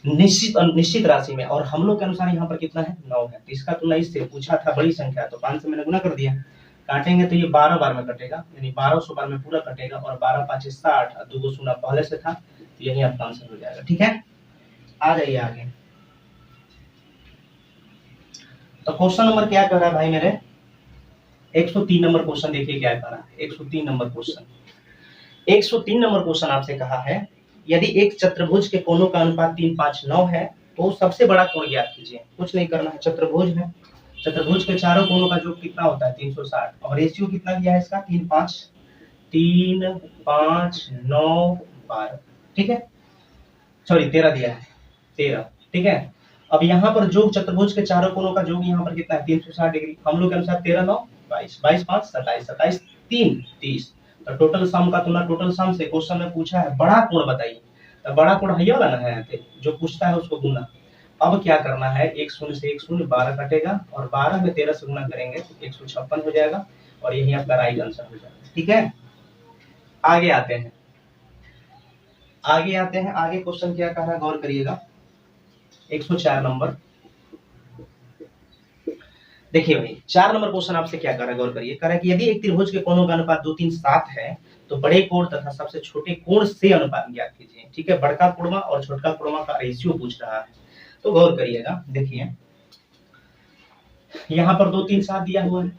निश्चित राशि में, और हम लोग के अनुसार यहाँ पर कितना है, 9 है। तो इसका तुलना इससे पूछा था बड़ी संख्या, तो 5 से मैंने गुना कर दिया। काटेंगे तो ये 12 बार में कटेगा, यानी 1200 बार में पूरा कटेगा, और 12 5 60 और 2 शून्य पहले से था, तो यही आपका आंसर हो जाएगा। ठीक है, आ जाइए आगे। तो क्वेश्चन नंबर क्या कह रहा है भाई मेरे, 103 नंबर क्वेश्चन देखिए क्या कह रहा है। 103 नंबर क्वेश्चन, 103 नंबर क्वेश्चन आपसे कहा है यदि एक चतुर्भुज के कोणों का अनुपात 3 5 9 है, तो सबसे बड़ा कोण ज्ञात कीजिए। कुछ नहीं करना है, चतुर्भुज है, चतुर्भुज के चारों कोणों का योग कितना होता है, 360, और रेशियो कितना दिया है इसका, 3 5 9 12। ठीक है, सॉरी 13 दिया है, 13। ठीक है, अब यहाँ पर योग चतुर्भुज के चारों कोणों का योग यहाँ पर कितना है, 360 डिग्री। हम लोग के अनुसार 13 9 22, 22 5 27, 27 3 30। तो टोटल सम का तुलना टोटल सम से। क्वेश्चन में पूछा है बड़ा कोण बताइए, तो बड़ा कोण है वाला ना है, जो पूछता है उसको गुना। अब क्या करना है, 1 शून्य से 1 शून्य 12 कटेगा, और 12 में 13 से गुना करेंगे तो 156 हो जाएगा, और यही आपका राइट आंसर हो जाएगा। ठीक है, आगे आते हैं, आगे क्वेश्चन क्या कह रहा है, गौर करिएगा। 104 नंबर देखिए भाई, 4 नंबर क्वेश्चन आपसे क्या कर रहा है, गौर करिए। कह रहा है कि यदि एक त्रिभुज के कोणों का अनुपात 2 3 7 है, तो बड़े कोण तथा सबसे छोटे कोण से अनुपात ज्ञात कीजिए। ठीक है, बड़का कोणवा और छोटका कोणवा का रेशियो पूछ रहा है। तो गौर करिएगा, देखिए यहाँ पर 2 3 7 दिया हुआ है,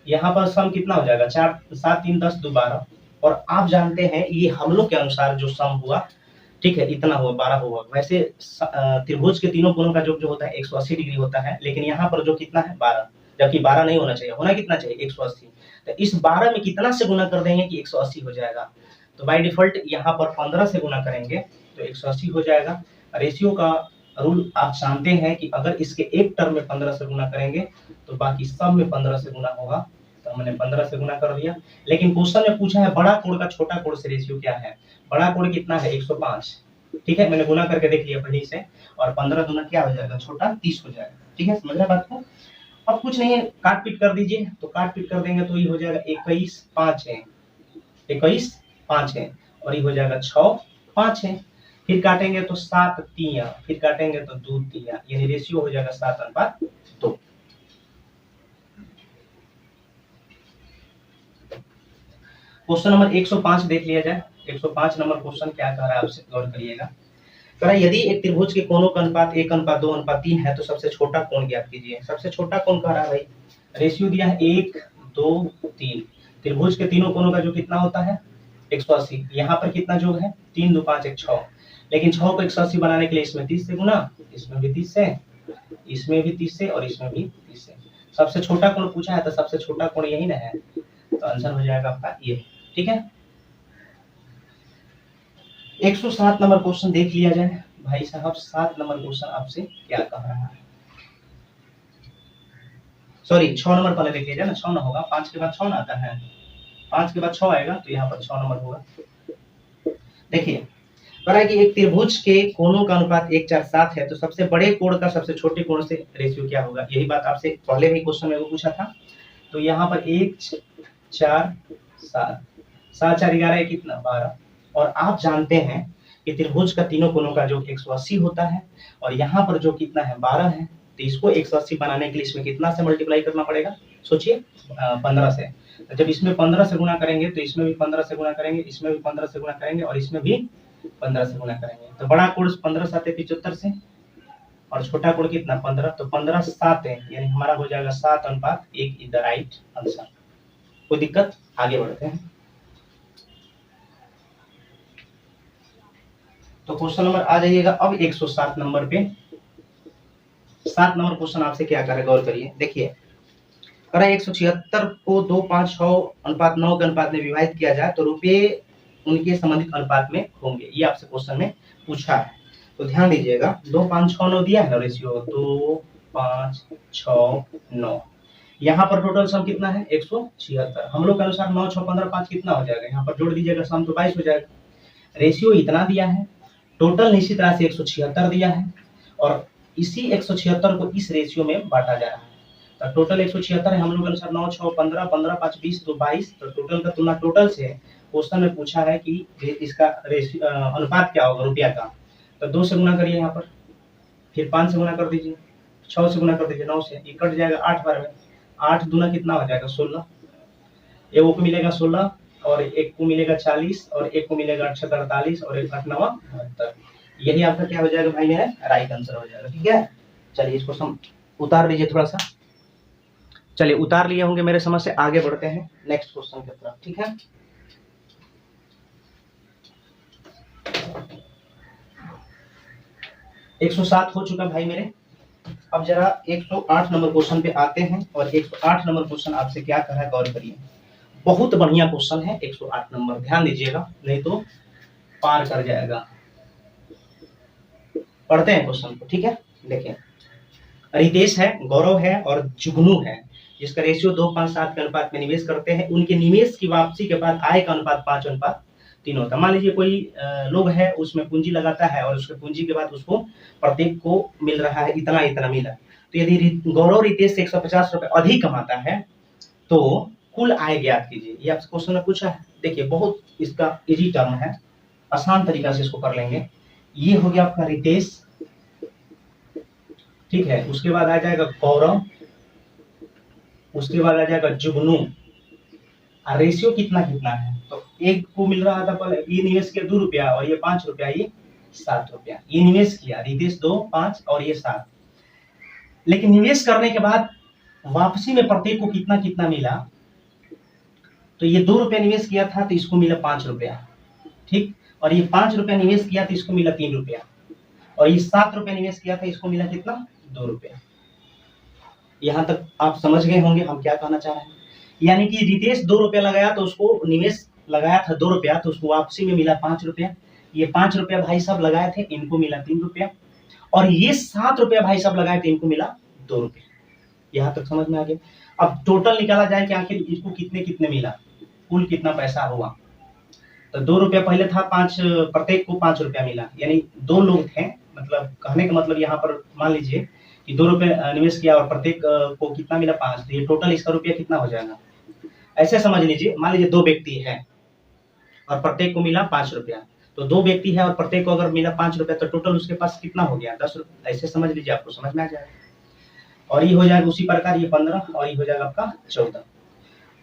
यहाँ पर सम कितना हो जाएगा 4 7 3 10 2 12, और आप जानते हैं ये हम लोग के अनुसार जो सम हुआ, ठीक है, इतना हुआ 12 हुआ। वैसे त्रिभुज के तीनों कोणों का जो होता है 180 डिग्री होता है, लेकिन यहाँ पर जो कितना है 12, जबकि 12 नहीं होना चाहिए, होना कितना चाहिए 180। तो इस 12 में कितना से गुना कर देंगे कि 180 हो जाएगा। तो बाय डिफॉल्ट यहाँ पर 15 से गुना करेंगे तो 180 हो जाएगा। रेशियो का रूल आप जानते हैं कि अगर इसके एक टर्म में 15 से गुना करेंगे तो बाकी सब में 15 से गुना होगा, तो हमने 15 से गुना कर दिया। लेकिन क्वेश्चन में पूछा है बड़ा कोण का छोटा कोण से रेशियो क्या है, बड़ा कोण कितना है 105, ठीक है, मैंने गुना करके देख लिया पहले से, और 15 गुना क्या हो जाएगा छोटा 30 हो जाएगा, ठीक है, समझ रहे बात को। अब कुछ नहीं है, काट पीट कर दीजिए, तो काट पीट कर देंगे तो ये हो जाएगा 21 5 है, 21 5 है, और ये हो जाएगा 6 5 है। फिर काटेंगे तो 7 3, फिर काटेंगे तो 2 3, यानी रेशियो हो जाएगा 7:2। क्वेश्चन नंबर 105 देख लिया जाए। 105 नंबर क्वेश्चन क्या कह रहा है आपसे गौर करिएगा। कह रहा है यदि एक त्रिभुज के कोणों का अनुपात 1:2:3 है तो सबसे छोटा कोण ज्ञात कीजिए। सबसे छोटा कोण कह रहा है भाई, रेशियो दिया है 1 2 3, त्रिभुज के तीनों कोणों का जो कितना होता है 180, यहाँ पर कितना जोग है 3 2 5 1 6, लेकिन 6 को 180 बनाने के लिए इसमें 30 से गुना, इसमें भी 30 से, इसमें भी 30 से, और इसमें भी 30 से। सबसे छोटा कोण पूछा है तो सबसे छोटा कोण यही ना है, तो आंसर हो जाएगा आपका ये, ठीक है। 107 नंबर क्वेश्चन देख लिया जाए। भाई साहब 7 नंबर क्वेश्चन आपसे क्या कह रहा है, सॉरी 6 नंबर पहले देख लिया जाए ना, 6 ना होगा, 5 के बाद 6 ना आता है, 5 के बाद 6 आएगा, तो यहाँ पर 6 नंबर होगा। देखिए कह रहा है कि एक त्रिभुज के कोणों का अनुपात 1 4 7 है तो सबसे बड़े कोण का सबसे छोटे कोण से रेशियो क्या होगा। यही बात आपसे पहले भी क्वेश्चन में वो पूछा था। तो यहाँ पर 1 4 7, 7 4 11 कितना 12, और आप जानते हैं कि त्रिभुज का तीनों कोणों का जो 180 होता है, और यहाँ पर जो कितना है 12 है, तो इसको 180 बनाने के लिए इसमें कितना से मल्टीप्लाई करना पड़ेगा, सोचिए 15 से। तो जब इसमें 15 से गुना करेंगे तो इसमें भी 15 से गुना करेंगे, इसमें भी 15 से गुना करेंगे, और इसमें भी 15 से गुना करेंगे। तो बड़ा कोण 15 7 75 से, और छोटा कोण कितना 15, तो 15 7 है, यानी हमारा हो जाएगा 7:1 इज द राइट आंसर। कोई दिक्कत, आगे बढ़ते हैं। तो क्वेश्चन नंबर आ जाइएगा अब 107 नंबर पे। 7 नंबर क्वेश्चन आपसे क्या कर रहा है गौर करिए। देखिए कह रहा है 176 को 2 5 6 अनुपात 9 के अनुपात में विभाजित किया जाए तो रुपये उनके संबंधित अनुपात में होंगे, ये आपसे क्वेश्चन में पूछा है। तो ध्यान दीजिएगा 2 5 6 9 दिया है ना रेशियो, 2 5 6 9, यहाँ पर टोटल सम कितना है 176। हम लोग के अनुसार 9 6 15 5 कितना हो जाएगा, यहाँ पर जोड़ दीजिएगा सम तो 22 हो जाएगा। रेशियो इतना दिया है, टोटल निश्चित राशि 176 दिया है, और इसी 176 को इस रेशियो में बांटा जा रहा है। तो टोटल 176 है, हम लोग के अनुसार 9 6 15 15 5 20 तो 22, तो टोटल का तुलना टोटल से क्वेश्चन में पूछा है कि इसका अनुपात क्या होगा रुपया का। तो 2 से गुना करिए यहाँ पर, फिर 5 से गुना कर दीजिए, 6 से गुना कर दीजिए, 9 से, ये कट जाएगा 8 बार में, 8 दूना कितना हो जाएगा 16, एगो को मिलेगा 16, और एक को मिलेगा 40, और एक को मिलेगा 48 और एक 8 9 72। यही आपका क्या हो जाएगा भाई मेरा राइट आंसर हो जाएगा, ठीक है। चलिए इसको सम उतार लीजिए थोड़ा सा, चलिए उतार लिए होंगे मेरे समझ से, आगे बढ़ते हैं नेक्स्ट क्वेश्चन की तरफ, ठीक है। एक 107 हो चुका भाई मेरे। अब जरा 108 नंबर क्वेश्चन पे आते हैं, और 108 नंबर क्वेश्चन आपसे क्या कर रहा है गौर करिए। बहुत बढ़िया क्वेश्चन है 108 नंबर, ध्यान दीजिएगा नहीं तो पार कर जाएगा। पढ़ते हैं क्वेश्चन को, ठीक है। देखिए रितेश है, गौरव है और जुगनू है, जिसका रेशियो 2 5 7 के अनुपात में निवेश करते हैं। उनके निवेश की वापसी के बाद आय का अनुपात 5:3 होता है। मान लीजिए कोई लोग है, उसमें पूंजी लगाता है, और उसके पूंजी के बाद उसको प्रत्येक को मिल रहा है इतना इतना मिला। तो यदि गौरव रितेश से 150 रुपए अधिक कमाता है तो कुल आय ज्ञात कीजिए। ये आपसे क्वेश्चन में पूछा है। देखिए बहुत इसका इजी टर्म है, आसान तरीका से इसको कर लेंगे। ये हो गया आपका रितेश, ठीक है, उसके बाद आ जाएगा गौरव, उसके बाद आ जाएगा जुगनू। रेशियो कितना कितना है, तो एक को मिल रहा था पहले, ये निवेश किया 2 रुपया और ये 5 रुपया, ये ₹7। ये निवेश किया रितेश 2, 5 और ये 7। लेकिन निवेश करने के बाद वापसी में प्रत्येक को कितना कितना मिला, तो ये ₹2 निवेश किया था तो इसको मिला ₹5, ठीक। और ये ₹5 निवेश किया तो इसको मिला ₹3, और ये ₹7 निवेश किया था इसको मिला कितना, ₹2। यहां तक आप समझ गए होंगे हम क्या कहना चाह रहे हैं। यानी कि रितेश ₹2 लगाया तो उसको निवेश लगाया था ₹2 तो उसको वापसी में मिला ₹5। ये ₹5 भाई साहब लगाए थे, इनको मिला ₹3, और ये ₹7 भाई साहब लगाए थे, इनको मिला ₹2। यहाँ तक समझ में आ गया। अब टोटल निकाला जाए कि आखिर इसको कितने कितने मिला, कुल कितना पैसा हुआ। तो ₹2 पहले था, प्रत्येक को ₹5 मिला, यानी 2 लोग थे। मतलब कहने का मतलब यहाँ पर मान लीजिए कि ₹2 निवेश किया और प्रत्येक को कितना मिला, 5। तो ये टोटल इसका रुपया कितना हो जाएगा, ऐसे समझ लीजिए। मान लीजिए 2 व्यक्ति है और प्रत्येक को मिला ₹5। तो 2 व्यक्ति है और प्रत्येक को अगर मिला ₹5 तो टोटल उसके पास कितना हो गया, ₹10। ऐसे समझ लीजिए, आपको समझ में आ जाएगा। और ये हो जाएगा उसी प्रकार, ये 15 और ये हो जाएगा आपका 14।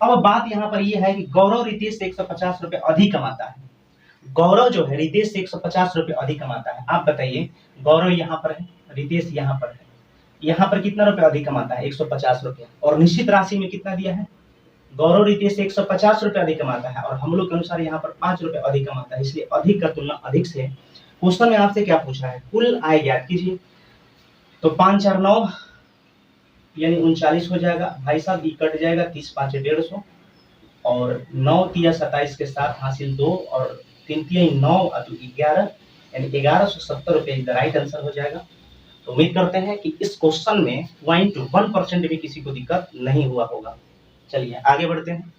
अब बात यहाँ पर ये है कि गौरव रितेश से ₹150 अधिक कमाता है। गौरव जो है रितेश से ₹150 अधिक कमाता है। आप बताइए, गौरव यहाँ पर है, रितेश यहाँ पर है, यहाँ पर कितना रुपया अधिक कमाता है, ₹150। और निश्चित राशि में कितना दिया है, गौरव रितेश से ₹150 अधिक कमाता है, और हम लोग के अनुसार यहाँ पर ₹5 अधिक कमाता है, इसलिए अधिक का तुलना अधिक से। क्वेश्चन में आपसे क्या पूछा है, कुल आय ज्ञात कीजिए। तो 5 4 9 यानी 39 हो जाएगा भाई साहब, ये कट जाएगा, 30 5 150, और 9 तिया 27 के साथ हासिल 2 और 3 तिया 9 11, यानी ₹1170 इज द राइट आंसर हो जाएगा। तो उम्मीद करते हैं कि इस क्वेश्चन में 0.1% भी किसी को दिक्कत नहीं हुआ होगा। चलिए आगे बढ़ते हैं।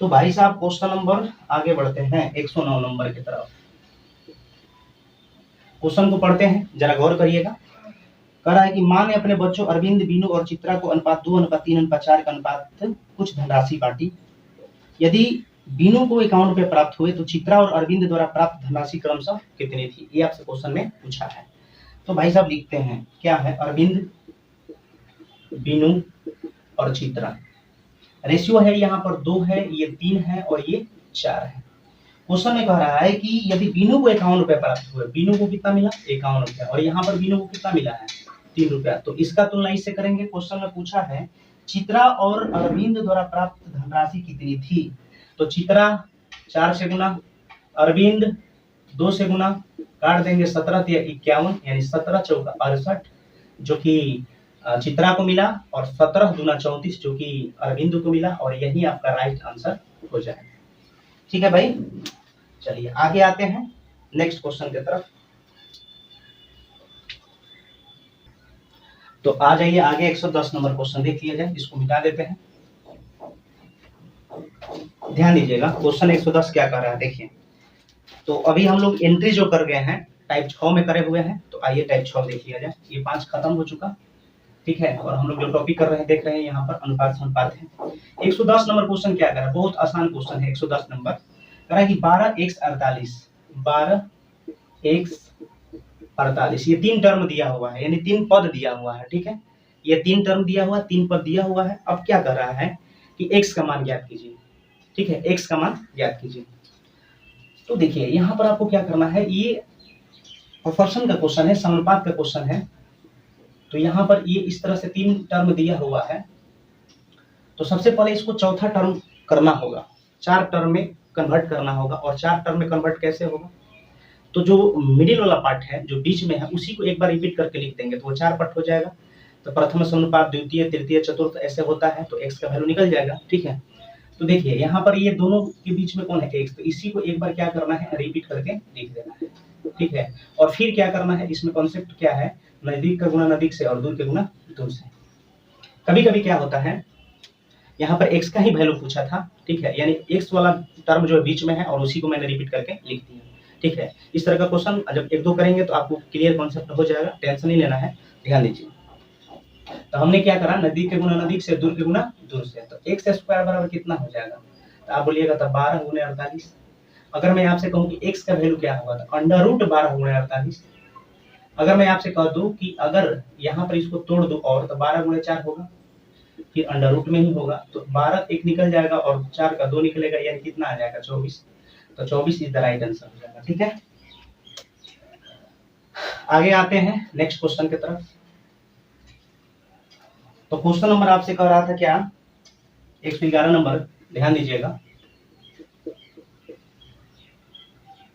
तो भाई साहब क्वेश्चन नंबर आगे बढ़ते हैं 109 नंबर की तरफ। क्वेश्चन को पढ़ते हैं, जरा गौर करिएगा। कह रहा है कि मां ने अपने बच्चों अरविंद, बीनू और चित्रा को अनुपात 2, अनुपात 3, अनुपात 4 का अनुपात कुछ धनराशि बांटी। यदि बीनू को ₹51 प्राप्त हुए तो चित्रा और अरविंद द्वारा प्राप्त धनराशि क्रमशः कितनी थी, ये आपसे क्वेश्चन में पूछा है। तो भाई साहब लिखते हैं, क्या है, अरविंद, बीनू और चित्रा। रेशियो है यहाँ पर 2 है, ये 3 है और ये 4 है। क्वेश्चन में कह रहा है कि यदि बीनू को ₹51 प्राप्त हुए, बीनू को कितना मिला, ₹51, और यहाँ पर बीनू को कितना मिला है, ₹3। तो इसका तुलना इससे करेंगे। क्वेश्चन में पूछा है चित्रा और अरविंद द्वारा प्राप्त धनराशि कितनी थी। तो चित्रा 4 से गुना, अरविंद 2 से गुना, काट देंगे 17 या 51, यानी 17 चौका 68 जो कि चित्रा को मिला, और 17 दूना 34 जो कि अरविंद को मिला, और यही आपका राइट आंसर हो जाएगा। ठीक है भाई, चलिए आगे आते हैं नेक्स्ट क्वेश्चन की तरफ। तो आ जाइए आगे, 110 नंबर क्वेश्चन देख लिया जाए, इसको मिटा देते हैं। ध्यान दीजिएगा, क्वेश्चन 110 क्या कर रहा है, देखिए। तो अभी हम लोग एंट्री जो कर गए हैं टाइप 6 में करे हुए हैं, तो आइए टाइप 6 देख लिया जाए। ये 5 खत्म हो चुका, ठीक है। और हम लोग जो टॉपिक कर रहे हैं, देख रहे हैं यहाँ पर अनुपात अनुपात है। 110 नंबर क्वेश्चन क्या कर रहा है, बहुत आसान क्वेश्चन है। 110 नंबर कह रहा है कि 12x 48, 12x 48, ये 3 टर्म दिया हुआ है, यानी 3 पद दिया हुआ है, ठीक है। ये 3 टर्म दिया हुआ, 3 पद दिया हुआ है। अब क्या कर रहा है कि x का मान ज्ञात कीजिए, ठीक है, x का मान ज्ञात कीजिए। तो देखिए यहाँ पर आपको क्या करना है, ये प्रोपोर्शन का क्वेश्चन है, समानुपात का क्वेश्चन है। तो यहाँ पर ये इस तरह से 3 टर्म दिया हुआ है। तो सबसे पहले इसको चौथा टर्म करना होगा, 4 टर्म में कन्वर्ट करना होगा। और 4 टर्म में कन्वर्ट कैसे होगा, तो जो मिडिल वाला पार्ट है, जो बीच में है, उसी को एक बार रिपीट करके लिख देंगे तो वो 4 पार्ट हो जाएगा। तो प्रथम समानुपात, द्वितीय, तृतीय, चतुर्थ ऐसे होता है, तो x का वैल्यू निकल जाएगा, ठीक है। तो देखिए यहाँ पर ये दोनों के बीच में कौन है, x, तो इसी को एक बार क्या करना है, रिपीट करके लिख देना है, ठीक है। और फिर क्या करना है, इसमें कॉन्सेप्ट क्या है, नजदीक का गुना नजदीक से और दूर के गुना दूर से। कभी कभी क्या होता है, यहाँ पर x का ही वैल्यू पूछा था, ठीक है, यानी x वाला टर्म जो बीच में है और उसी को मैंने रिपीट करके लिख दिया, ठीक है। इस तरह का क्वेश्चन जब 1-2 करेंगे तो आपको क्लियर कॉन्सेप्ट हो जाएगा, टेंशन नहीं लेना है, ध्यान दीजिए। तो हमने क्या करा, नजदीक के गुना नजदीक से, दूर के गुना दूर से। तो x स्क्वायर बराबर कितना हो जाएगा, तो आप बोलिएगा तो 12 गुने 48। अगर मैं आपसे कहूँ कि x का वैल्यू क्या होगा, तो √12 गुने 48। अगर मैं आपसे कह दूं कि अगर यहाँ पर इसको तोड़ दूं और, तो 12 गुणे 4 होगा। फिर अंडर रूट में ही होगा, तो 12 एक निकल जाएगा और 4 का 2 निकलेगा, यानी कितना आ जाएगा 24। तो 24 इज द राइट आंसर हो जाएगा। ठीक है, आगे आते हैं नेक्स्ट क्वेश्चन की तरफ। तो क्वेश्चन नंबर आपसे कह रहा था क्या, 111 नंबर, ध्यान दीजिएगा।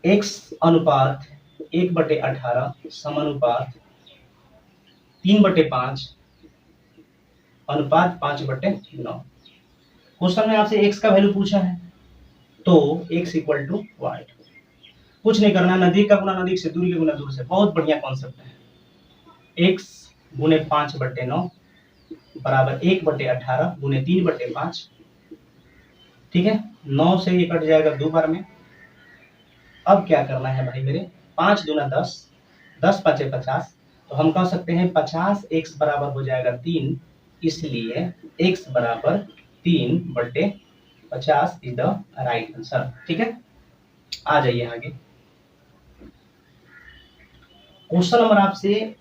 x अनुपात 1/18 समानुपात 3/5 अनुपात 5/9। क्वेश्चन में आपसे x का वैल्यू पूछा है, तो x इक्वल टू वाट। कुछ नहीं करना, नजदीक का गुना नजदीक से, दूरी के गुना दूर से। बहुत बढ़िया कॉन्सेप्ट है। x गुने 5/9 बराबर 1/18 गुने 3/5। ठीक है, 9 से ये कट जाएगा 2 बार में। अब क्या करना है भाई मेरे, 5 दूना 10, 10 5 50। तो हम कह सकते हैं 50 x बराबर हो जाएगा 3, इसलिए x बराबर 3/50 इज द राइट आंसर। ठीक है, आ जाइए आगे। क्वेश्चन नंबर आपसे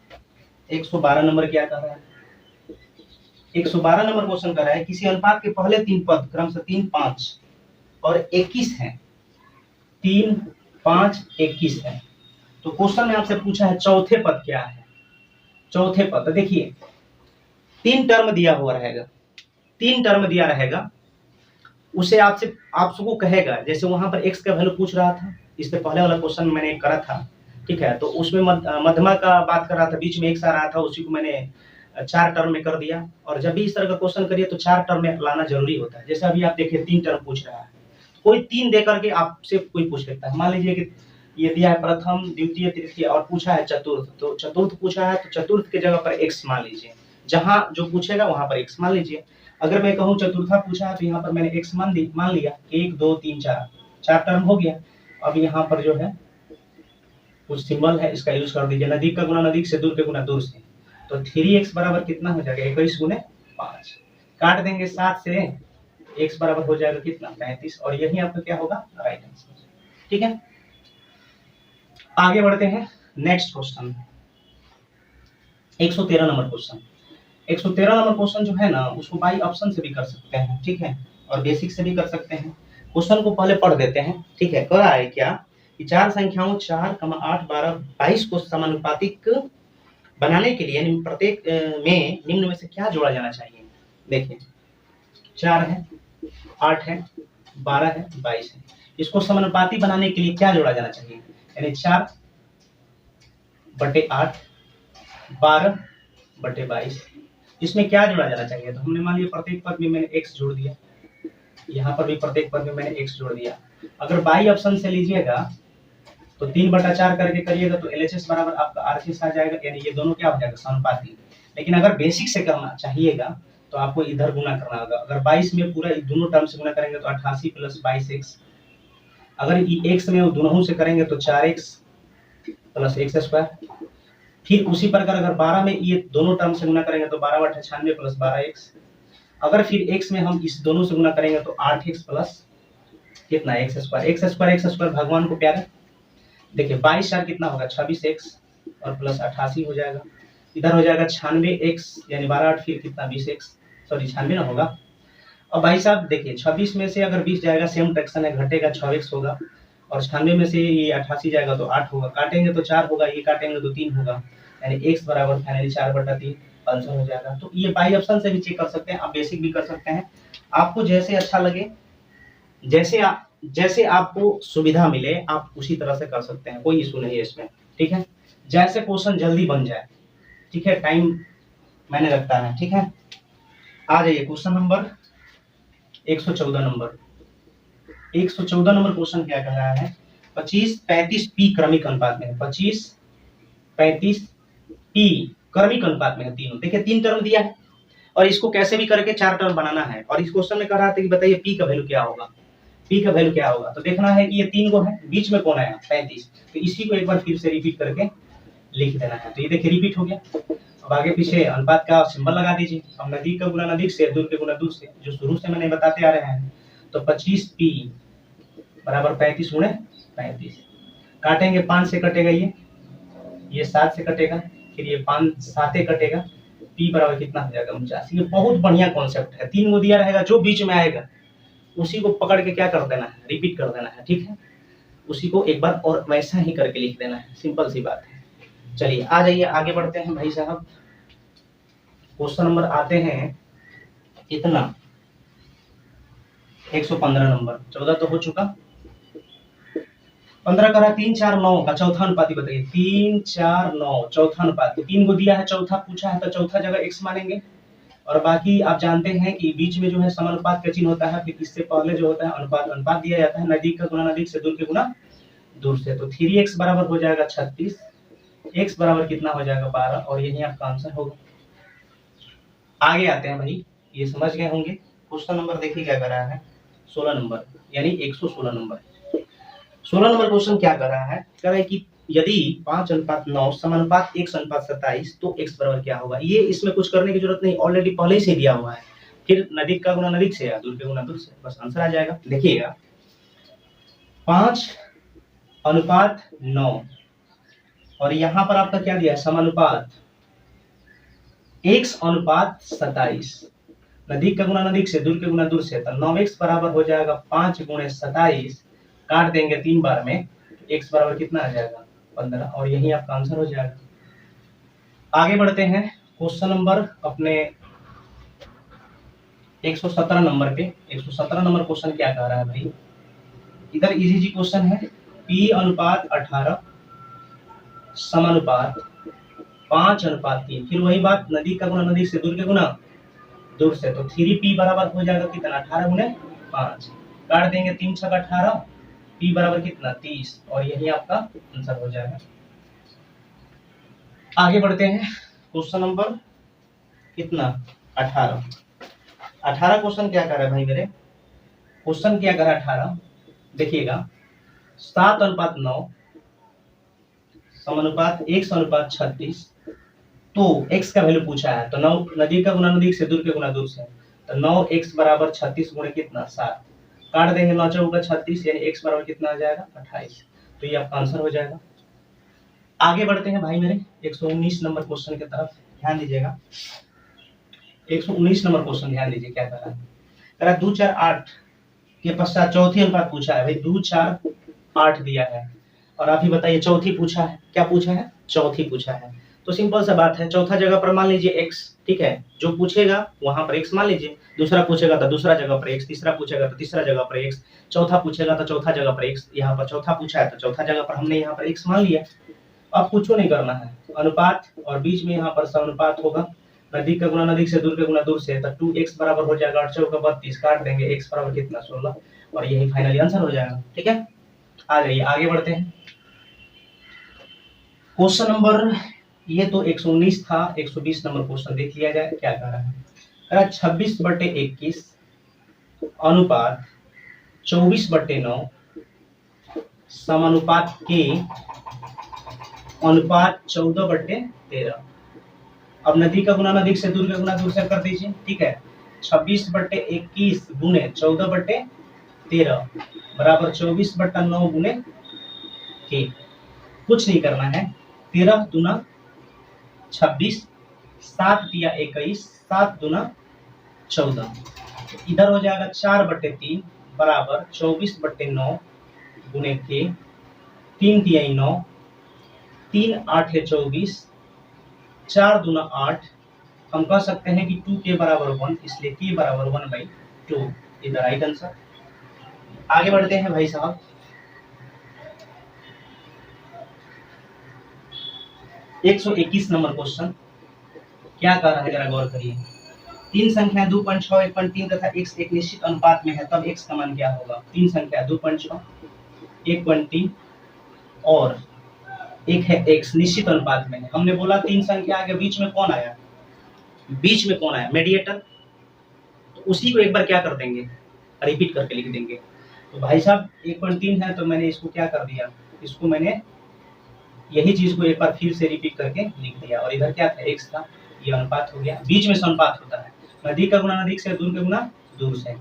112 नंबर क्या कर रहा है, 112 नंबर क्वेश्चन कर रहा है, किसी अनुपात के पहले 3 पद क्रमशः 3, 5 और 21 हैं। 3, 5, 21 है। तो क्वेश्चन में आपसे पूछा है चौथे पद क्या है। चौथे पद, तो देखिए 3 टर्म दिया हुआ रहेगा, 3 टर्म दिया रहेगा, उसे आपसे आपको कहेगा, जैसे वहां पर x का वैल्यू पूछ रहा था, इससे पहले वाला क्वेश्चन मैंने करा था। ठीक है, तो उसमें मध्यमा का बात कर रहा था, बीच में x आ रहा था, उसी को मैंने 4 टर्म में कर दिया। और जब भी इस तरह का क्वेश्चन करिए तो 4 टर्म में लाना जरूरी होता है। जैसे अभी आप देखिए 3 टर्म पूछ रहा है, कोई 3 दे करके आपसे कोई पूछ लेता है। मान लीजिए कि ये दिया है प्रथम, द्वितीय, तृतीय और पूछा है चतुर्थ, तो चतुर्थ पूछा है तो चतुर्थ के जगह पर x मान लीजिए, जहां जो पूछेगा वहां पर x मान लीजिए। अगर मैं कहूं चतुर्था पूछा है तो यहाँ पर मैंने x मान लिया, 1 2 3 4, 4 टर्म हो गया। अब यहाँ पर जो है कुछ सिंबल है, इसका यूज कर दीजिए, नजदीक का गुना नजदीक से, दूर के गुना दूर से। तो 3x बराबर कितना हो जाएगा, 21 गुने 5, काट देंगे 7 से, x बराबर हो जाएगा कितना, 35, और यही आपका क्या होगा, राइट आंसर। ठीक है, आगे बढ़ते हैं next question, 113 number question. 113 number question जो है ना, उसको बाई ऑप्शन से भी कर सकते हैं, ठीक है, और बेसिक से भी कर सकते हैं। क्वेश्चन को पहले पढ़ देते हैं। ठीक है, कह रहा है क्या कि 4 संख्याओं 4, 8, 12, 22 को समानुपातिक बनाने के लिए प्रत्येक में निम्न में से क्या जोड़ा जाना चाहिए। देखिए 4 है, 8 है, 12 है, 22 है, इसको समानुपाती बनाने के लिए क्या जोड़ा जाना चाहिए, यानी 4/8, 12/22, इसमें क्या जोड़ा जाना चाहिए। तो हमने मान लिया प्रत्येक पद में मैंने x जोड़ दिया, यहाँ पर भी प्रत्येक पद में मैंने x जोड़ दिया। अगर बाई ऑप्शन से लीजिएगा तो 3/4 करके करिएगा तो LHS बराबर आपका RHS आ जाएगा, यानी ये दोनों क्या हो जाएगा, समानुपाती। लेकिन अगर बेसिक से करना चाहिएगा तो आपको इधर गुना करना होगा। अगर 22 में पूरा दोनों टर्म से गुना करेंगे तो 88 + 22x, अगर x में दोनों से करेंगे तो 4x + x²। फिर उसी प्रकार अगर 12 में ये दोनों टर्म से गुना करेंगे तो 12/96 + 12x। अगर फिर x में हम इस दोनों से गुना करेंगे तो 8x प्लस कितना, x²। भगवान को प्यारे। देखिए 22 4 कितना होगा, 26x और प्लस 88 हो जाएगा। इधर हो जाएगा 96x, यानी 12 8 फिर कितना 20x, सॉरी 96 ना होगा। अब भाई साहब देखिए 26 में से अगर 20 जाएगा, सेम फ्रैक्शन है, घटेगा 6x होगा, और 96 में से ये 88 जाएगा तो 8 होगा, काटेंगे तो 4 होगा, ये काटेंगे तो 3 होगा, यानी x बराबर फाइनली 4/3 आंसर हो जाएगा। तो ये बाई ऑप्शन से भी चेक कर सकते हैं, आप बेसिक भी कर सकते हैं, आपको जैसे अच्छा लगे, जैसे आपको सुविधा मिले आप उसी तरह से कर सकते हैं, कोई इशू नहीं है इसमें। ठीक है, जैसे क्वेश्चन जल्दी बन जाए, ठीक है, टाइम मैंने रखता है। ठीक है, आ जाइए question number 114 number. 114 number question क्या कह रहा है, 25 35 p क्रमिक अनुपात में है, 25 35 p क्रमिक अनुपात में है तीनों। देखिए 3 टर्म दिया है और इसको कैसे भी करके 4 टर्म बनाना है, और इस क्वेश्चन में कह रहा था कि बताइए p का वैल्यू क्या होगा, p का वैल्यू क्या होगा। तो देखना है कि ये 3 को है, बीच में कौन आया 35, तो इसी को एक बार फिर से रिपीट करके लिख देना है। तो ये देखिए रिपीट हो गया। अब आगे पीछे अनुपात का सिंबल लगा दीजिए। अब नजदीक का गुना नजदीक से, दूर के गुना दूर से, जो शुरू से मैंने बताते आ रहे हैं। तो 25p बराबर 35 गुणे 35, काटेंगे 5 से कटेगा, ये 7 से कटेगा, फिर ये 5 7 कटेगा, p P बराबर कितना हो जाएगा 49। ये बहुत बढ़िया कॉन्सेप्ट है, 3 को दिया रहेगा, जो बीच में आएगा उसी को पकड़ के क्या कर देना है, रिपीट कर देना है, ठीक है। उसी को एक बार और वैसा ही करके लिख देना है, सिंपल सी बात है। चलिए आ जाइए, आगे बढ़ते हैं भाई साहब। क्वेश्चन नंबर आते हैं कितना, 115 नंबर। 14 तो हो चुका, 15 करा 3 4 9 का चौथा अनुपाती बताइए। 3 4 9 चौथा अनुपाती, 3 को दिया है, चौथा पूछा है, तो चौथा जगह x मानेंगे। और बाकी आप जानते हैं कि बीच में जो है समानुपात का चिन्ह होता है, फिर इससे पहले जो होता है अनुपात, अनुपात दिया जाता है नजदीक का गुना नजदीक से, दूर के गुना दूर से। तो 3x बराबर हो जाएगा 36, x बराबर कितना हो जाएगा 12, और यही आपका आंसर होगा। आगे आते हैं भाई, ये समझ गए होंगे। क्वेश्चन नंबर देखिए क्या कर रहा है, 16 नंबर, यानी 116 नंबर। 16 नंबर क्वेश्चन क्या कर रहा है, कह रहा है कि यदि 5:9 समानुपात 1:27 तो x बराबर क्या होगा। ये इसमें कुछ करने की जरूरत नहीं, ऑलरेडी पहले से दिया हुआ है। फिर नजदीक का गुना नजदीक से या दूर के गुना दूर से, बस आंसर आ जाएगा। देखिएगा 5:9 और यहाँ पर आपका क्या दिया है, समानुपात 1:27, नजदीक का गुना नजदीक से, दूर के गुना दूर से, तो 9x बराबर हो जाएगा 5 × 27, काट देंगे 3 बार में, x बराबर कितना आ जाएगा 15, और यही आपका आंसर हो जाएगा। आगे बढ़ते हैं क्वेश्चन नंबर अपने 117 नंबर पे। 117 नंबर क्वेश्चन क्या कह रहा है भाई, इधर इजी जी क्वेश्चन है, P:18 समानुपात 5:3, फिर वही बात, नजदीक का गुना नजदीक से, दूर के गुना दूर से, तो 3P बराबर हो जाएगा कितना 18 × 5, काट देंगे 3 × 6 = 18, P बराबर कितना 30, और यही आपका आंसर हो जाएगा। आगे बढ़ते हैं क्वेश्चन नंबर कितना 18। 18 क्वेश्चन क्या कर रहा है भाई मेरे, क्वेश्चन क्या कर रहा है 18, देखिएगा 7:9 समानुपात 1:36, तो x का वैल्यू पूछा है, तो 9 नजदीक का गुना नजदीक से, दूर के गुना दूर से, तो 9x बराबर 36 गुणे कितना 7, काट देंगे 9 × 4 = 36, यानी x बराबर कितना आ जाएगा 28, तो ये आपका आंसर हो जाएगा। आगे बढ़ते हैं भाई मेरे 119 नंबर क्वेश्चन की तरफ ध्यान दीजिएगा। 119 नंबर क्वेश्चन ध्यान दीजिए क्या कर रहा है, कह रहा है 2 4 8 के पश्चात चौथी अनुपात पूछा है भाई, 2 4 8 दिया है, और आप ही बताइए चौथी पूछा है, क्या पूछा है, चौथी पूछा है। तो सिंपल सा बात है, चौथा जगह पर मान लीजिए x, ठीक है, जो पूछेगा वहां पर x मान लीजिए, दूसरा पूछेगा तो दूसरा जगह पर x, तीसरा पूछेगा तो तीसरा जगह पर x, चौथा पूछेगा तो चौथा जगह पर x, यहाँ पर चौथा पूछा है तो चौथा जगह पर हमने यहाँ पर x मान लिया। अब कुछ नहीं करना है, अनुपात और बीच में यहाँ पर समानुपात होगा, नजदीक का गुना नजदीक से, दूर के गुना दूर से, तो 2x बराबर हो जाएगा 8 × 4 = 32, काट देंगे x बराबर कितना 16, और यही फाइनली आंसर हो जाएगा। ठीक है, आ जाइए आगे बढ़ते हैं। क्वेश्चन नंबर, ये तो 119 था, 120 नंबर क्वेश्चन देख लिया जाए क्या कह रहा है, 26/21 अनुपात 24/9 समानुपात के अनुपात 14/13। अब नजदीक का गुना नजदीक से, दूर का गुना दूर से कर दीजिए, ठीक है। 26/21 गुने 14/13 बराबर 24/9 गुने के, कुछ नहीं करना है, 13 दूना 26, 7 तिया 21, 7 दूना 14, इधर हो जाएगा 4/3 बराबर 24/9 गुने के, 3 तिया 9, 3 8 है 24, 4 दूना 8, हम कह सकते हैं कि 2 के बराबर 1, इसलिए के बराबर 1/2, इधर राइट आंसर। आगे बढ़ते हैं भाई साहब, एक 121 नंबर क्वेश्चन क्या कह रहा है जरा गौर करिए। तीन संख्या 2.6, 1.3 तथा x एक निश्चित अनुपात में है, तब x का मान क्या होगा। तीन संख्या 2.6, 1.3 और एक है x निश्चित अनुपात में है। हमने बोला तीन संख्या आगे बीच में कौन आया, बीच में कौन आया, मेडिएटर, तो उसी को एक बार क्या कर देंगे, रिपीट करके लिख देंगे। तो भाई साहब 1.3 है, तो मैंने इसको क्या कर दिया, इसको मैंने यही चीज को एक बार फिर से रिपीट करके लिख दिया, और इधर क्या था x था, ये अनुपात हो गया, बीच में से अनुपात होता है, नजदीक का गुना नजदीक से, दूर का गुना दूर से,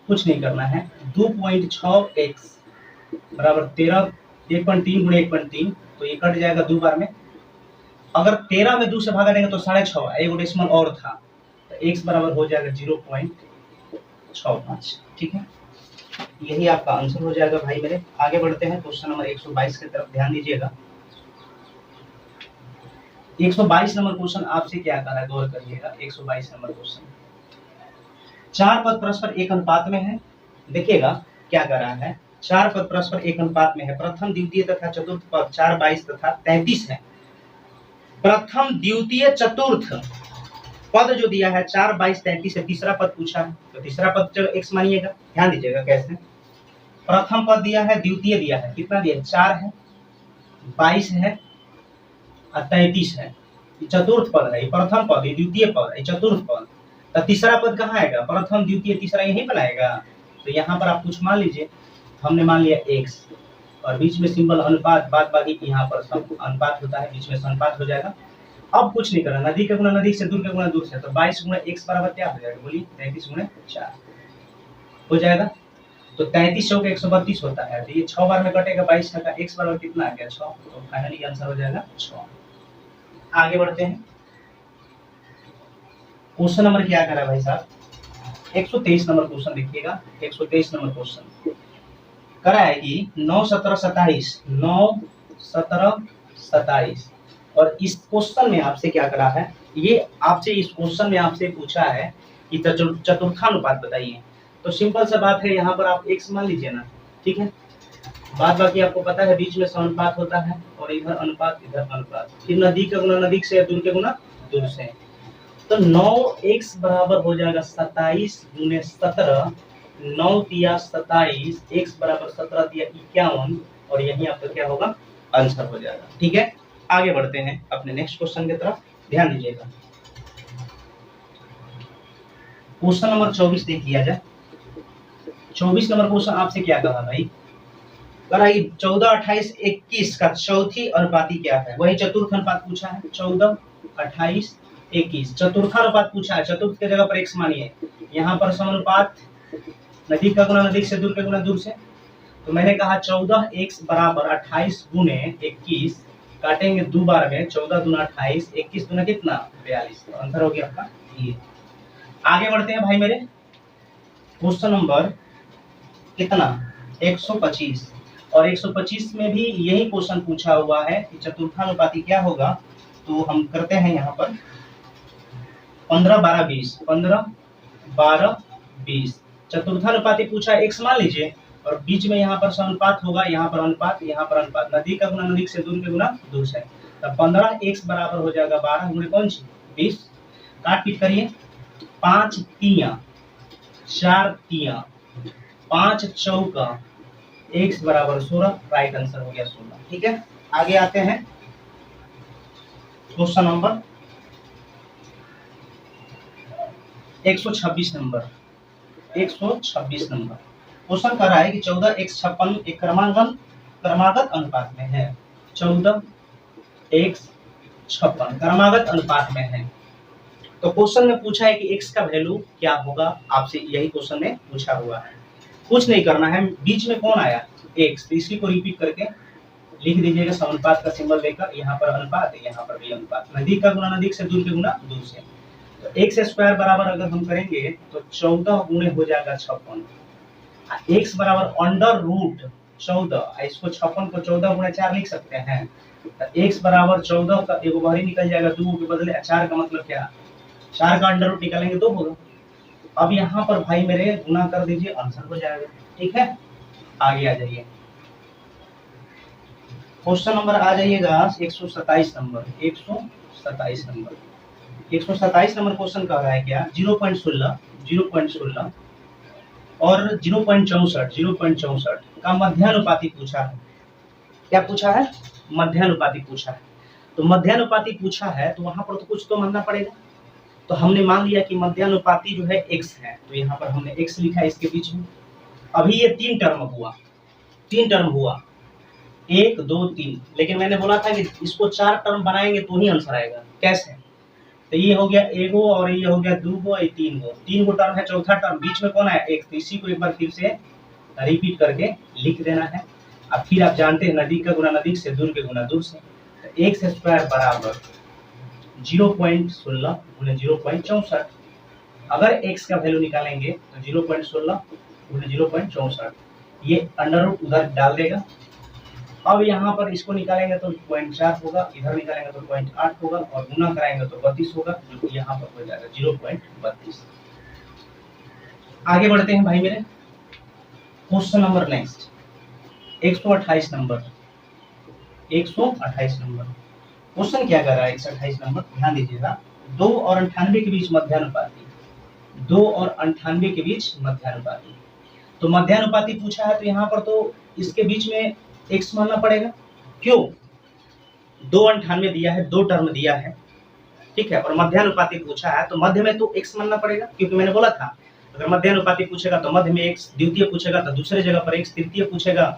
कुछ नहीं करना है। 2.6x बराबर 13, 1.3 गुणे 1.3, तो ये कट जाएगा 2 बार में, अगर 13 में 2 से भागा देंगे तो 6.5, एक डेसिमल और था, तो x बराबर हो जाएगा 0.65। ठीक है, यही आपका आंसर हो जाएगा भाई मेरे। आगे बढ़ते हैं क्वेश्चन नंबर 122 की तरफ, ध्यान दीजिएगा। 122 नंबर क्वेश्चन आपसे क्या कर रहा है, गौर करिएगा। 122 नंबर क्वेश्चन, 4 पद परस्पर एक अनुपात में है। देखिएगा क्या कर रहा है, 4 पद परस्पर एक अनुपात में है। प्रथम द्वितीय तथा चतुर्थ पद 4, 22 तथा 33 है। प्रथम द्वितीय चतुर्थ पद जो दिया है 4, 22, 33 है। तीसरा पद पूछा है, तो तीसरा पद चलो x मानिएगा। ध्यान दीजिएगा कैसे, प्रथम पद दिया है, द्वितीय दिया है, कितना दिया है, 4 है, 22 है और 33 है। चतुर्थ पद है, प्रथम पद, द्वितीय पद, चतुर्थ पद। तो तीसरा पद कहाँ आएगा, प्रथम द्वितीय तीसरा यहीं बनाएगा। तो यहाँ पर आप कुछ मान लीजिए, हमने मान लिया x और बीच में सिंबल अनुपात, बाद बाकी यहाँ पर सब अनुपात होता है, बीच में अनुपात हो जाएगा। अब कुछ नहीं करना, नदी का गुना नदी से, दूर का गुना दूर से। तो 22 गुना x बराबर क्या हो जाएगा, बोलिए 33 गुना 4 हो जाएगा। तो 33 चौके 132 होता है, तो ये 6 बार में कटेगा 22 का, x बराबर कितना आ गया 6। तो फाइनली आंसर हो जाएगा 6। आगे बढ़ते हैं, क्वेश्चन नंबर क्या करा भाई साहब, 123 नंबर क्वेश्चन देखिएगा। 123 नंबर क्वेश्चन करा है कि 9, 17, 27, 9, 17, 27। और इस क्वेश्चन में आपसे क्या करा है, ये आपसे इस क्वेश्चन में आपसे पूछा है कि चतुर्थानुपात बताइए। तो सिंपल सा बात है, यहाँ पर आप x मान लीजिए ना, ठीक है। बाद बाकी आपको पता है बीच में अनुपात होता है, और इधर अनुपात इधर अनुपात, फिर नदी का गुना नदी से, दूर के गुना दूर से। तो 9x बराबर हो जाएगा 27 गुने 17, 9 तिया 27, x बराबर 17 तिया 51, और यही आपका क्या होगा, आंसर हो जाएगा। ठीक है, आगे बढ़ते हैं अपने नेक्स्ट क्वेश्चन की तरफ, ध्यान दीजिएगा। क्वेश्चन नंबर 24 देख लिया जाए। 24 नंबर क्वेश्चन आपसे क्या कहा भाई, कहा 14, 28, 21 का चौथी अनुपाती क्या है। वही चतुर्थ अनुपात पूछा है, 14, 28, 21 चतुर्थानुपात पूछा है। चतुर्थ की जगह पर x मानिए, यहाँ पर समानुपात, नदी का गुना नदी से, दूर का गुना दूर से। तो मैंने कहा 14x बराबर 28 गुने 21, काटेंगे 2 बार में, 14 दूना 28, 21 दूना कितना 42। तो आंसर हो गया आपका ये। आगे बढ़ते हैं भाई मेरे, क्वेश्चन नंबर कितना 125, और 125 में भी यही क्वेश्चन पूछा हुआ है कि चतुर्थानुपाती क्या होगा। तो हम करते हैं यहाँ पर 15, 12, 20, 15, 12, 20 चतुर्थानुपाती पूछा, x मान लीजिए, और बीच में यहाँ पर समानुपात होगा, यहाँ पर अनुपात, यहाँ पर अनुपात, नदी का गुना नदी से, दूर के गुना दूर से। तब 15x बराबर हो जाएगा 12 गुणे कौन सी 20, काट पीट करिए, 5 तिया 4 तिया 5 चौका, x बराबर 16, राइट आंसर हो गया 16। ठीक है, आगे आते हैं question number 126 number. 126 number question कर रहा है कि 14x 56 एक क्रमागत अनुपात में है। 14x 56 क्रमागत अनुपात में है। तो क्वेश्चन में पूछा है कि x का वैल्यू क्या होगा, आपसे यही क्वेश्चन में पूछा हुआ है। कुछ नहीं करना है, बीच में कौन आया x, तो इसी को रिपीट करके लिख दीजिएगा, समानुपात का सिंबल देकर, यहाँ पर अनुपात, यहाँ पर भी अनुपात, नदी का गुना नदी से, दूर के गुना दूर से। तो x स्क्वायर बराबर अगर हम करेंगे तो 14 गुणे हो जाएगा 56, x बराबर अंडर रूट 14, इसको 56 को 14 गुणे 4 लिख सकते हैं। तो x बराबर 14 का एगो बाहर निकल जाएगा, 2 के बदले 4 का मतलब क्या, 4 का अंडर रूट निकालेंगे 2 होगा। अब यहाँ पर भाई मेरे गुना कर दीजिए, आंसर हो जाएगा। ठीक है, आगे आ जाइए, क्वेश्चन नंबर आ जाइएगा 127 नंबर। 127 नंबर 127 नंबर क्वेश्चन कह रहा है क्या, 0.16 0.16 और 0.64 का मध्यानुपाती पूछा है। क्या पूछा है, मध्यानुपाती पूछा है। तो मध्यानुपाती पूछा है तो वहां पर तो कुछ तो मानना पड़ेगा। तो हमने मान लिया कि मध्यानुपाती जो है x है, तो यहाँ पर हमने x लिखा है इसके बीच में। अभी ये 3 टर्म हुआ, 3 टर्म हुआ, 1 2 3, लेकिन मैंने बोला था कि इसको 4 टर्म बनाएंगे तो ही आंसर आएगा। कैसे, तो ये हो गया एगो, और ये हो गया 2 गो, ये 3 गो टर्म है, चौथा टर्म बीच में कौन आया x, तो इसी को एक बार फिर से रिपीट करके लिख देना है। अब फिर आप जानते हैं नदी का गुना नदी से, दूर के गुना दूर से। तो x स्क्वायर बराबर 0.16 गुने 0.64। अगर x का वैल्यू निकालेंगे तो 0.16 गुने 0.64, ये अंडर रूट उधर डाल देगा। अब यहाँ पर इसको निकालेंगे तो 0.4 होगा, इधर निकालेंगे तो 0.8 होगा, और गुना कराएंगे तो 32 होगा, जो कि यहाँ पर हो जाएगा 0.32। आगे बढ़ते हैं भाई मेरे, question number next 128 number. 128 number question क्या कर रहा है? 128 नंबर, ध्यान दीजिएगा। 2 और 98 के बीच मध्यानुपाती, 2 और 98 के बीच मध्यानुपाती। तो मध्यानुपाती पूछा है, तो यहाँ पर तो इसके बीच में x मानना पड़ेगा। क्यों? 298 दिया है, 2 टर्म दिया है, ठीक है, और मध्यानुपाती पूछा है, तो मध्य में तो x मानना पड़ेगा, क्योंकि मैंने बोला था अगर मध्यानुपाती पूछेगा तो मध्य में x, द्वितीय पूछेगा तो दूसरे जगह पर x, तृतीय पूछेगा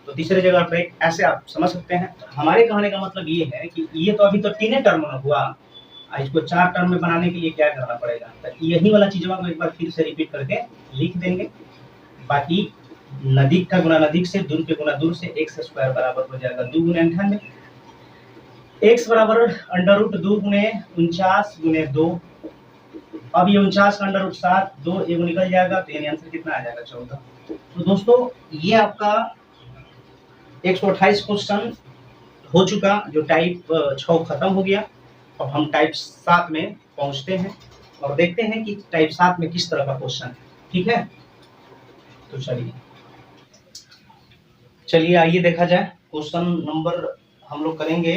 तो तीसरे जगह पर x, ऐसे आप समझ सकते हैं। हमारे कहने का मतलब ये है कि ये तो अभी तो 3 टर्म हुआ, इसको 4 टर्म में बनाने के लिए क्या करना पड़ेगा? तो यही वाला चीज हम एक बार फिर से रिपीट करके लिख देंगे। बाकी नदीक का गुना नदीक से, दूर के गुना दूर से, x स्क्वायर बराबर हो जाएगा 2 गुने 98, x बराबर अंडर रूट 2 गुने 49 गुने 2। अब ये 49 का अंडर रूट 7, 2 ये निकल जाएगा, तो यानी आंसर कितना आ जाएगा? 14। तो दोस्तों ये आपका 128 क्वेश्चन हो चुका, जो टाइप 6 खत्म हो गया। अब हम टाइप 7 में पहुंचते हैं और देखते हैं कि टाइप 7 में किस तरह का क्वेश्चन है, ठीक है। तो चलिए आइए देखा जाए। क्वेश्चन नंबर हम लोग करेंगे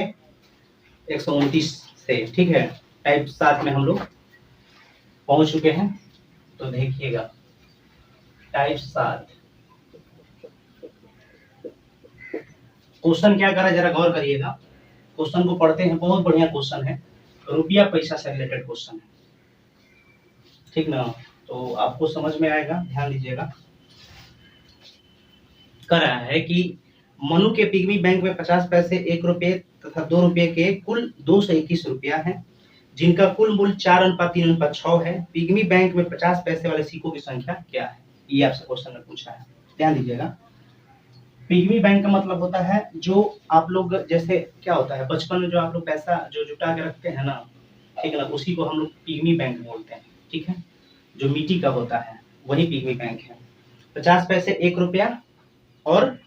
129 से, ठीक है। टाइप 7 में हम लोग पहुंच चुके हैं, तो देखिएगा टाइप 7 क्वेश्चन क्या कर रहा है, जरा गौर करिएगा। क्वेश्चन को पढ़ते हैं, बहुत बढ़िया क्वेश्चन है, रुपया पैसा से रिलेटेड क्वेश्चन है, ठीक ना। तो आपको समझ में आएगा, ध्यान दीजिएगा। कर रहा है कि मनु के पिग्मी बैंक में 50 पैसे, 1 रुपये तथा 2 रुपये के कुल 221 रुपया है, जिनका कुल मूल्य 4:3:6 है। पिग्मी बैंक में 50 पैसे वाले सिक्कों की संख्या क्या है? ये आपसे क्वेश्चन में पूछा है, ध्यान दीजिएगा। पिग्मी बैंक का मतलब होता है जो आप लोग, जैसे क्या होता है बचपन में जो आप लोग पैसा जो जुटा के रखते हैं ना, ठीक है ना, उसी को हम लोग पिग्मी बैंक बोलते हैं, ठीक है। जो मिट्टी का होता है वही पिग्मी बैंक है। 50 पैसे, 1 रुपया और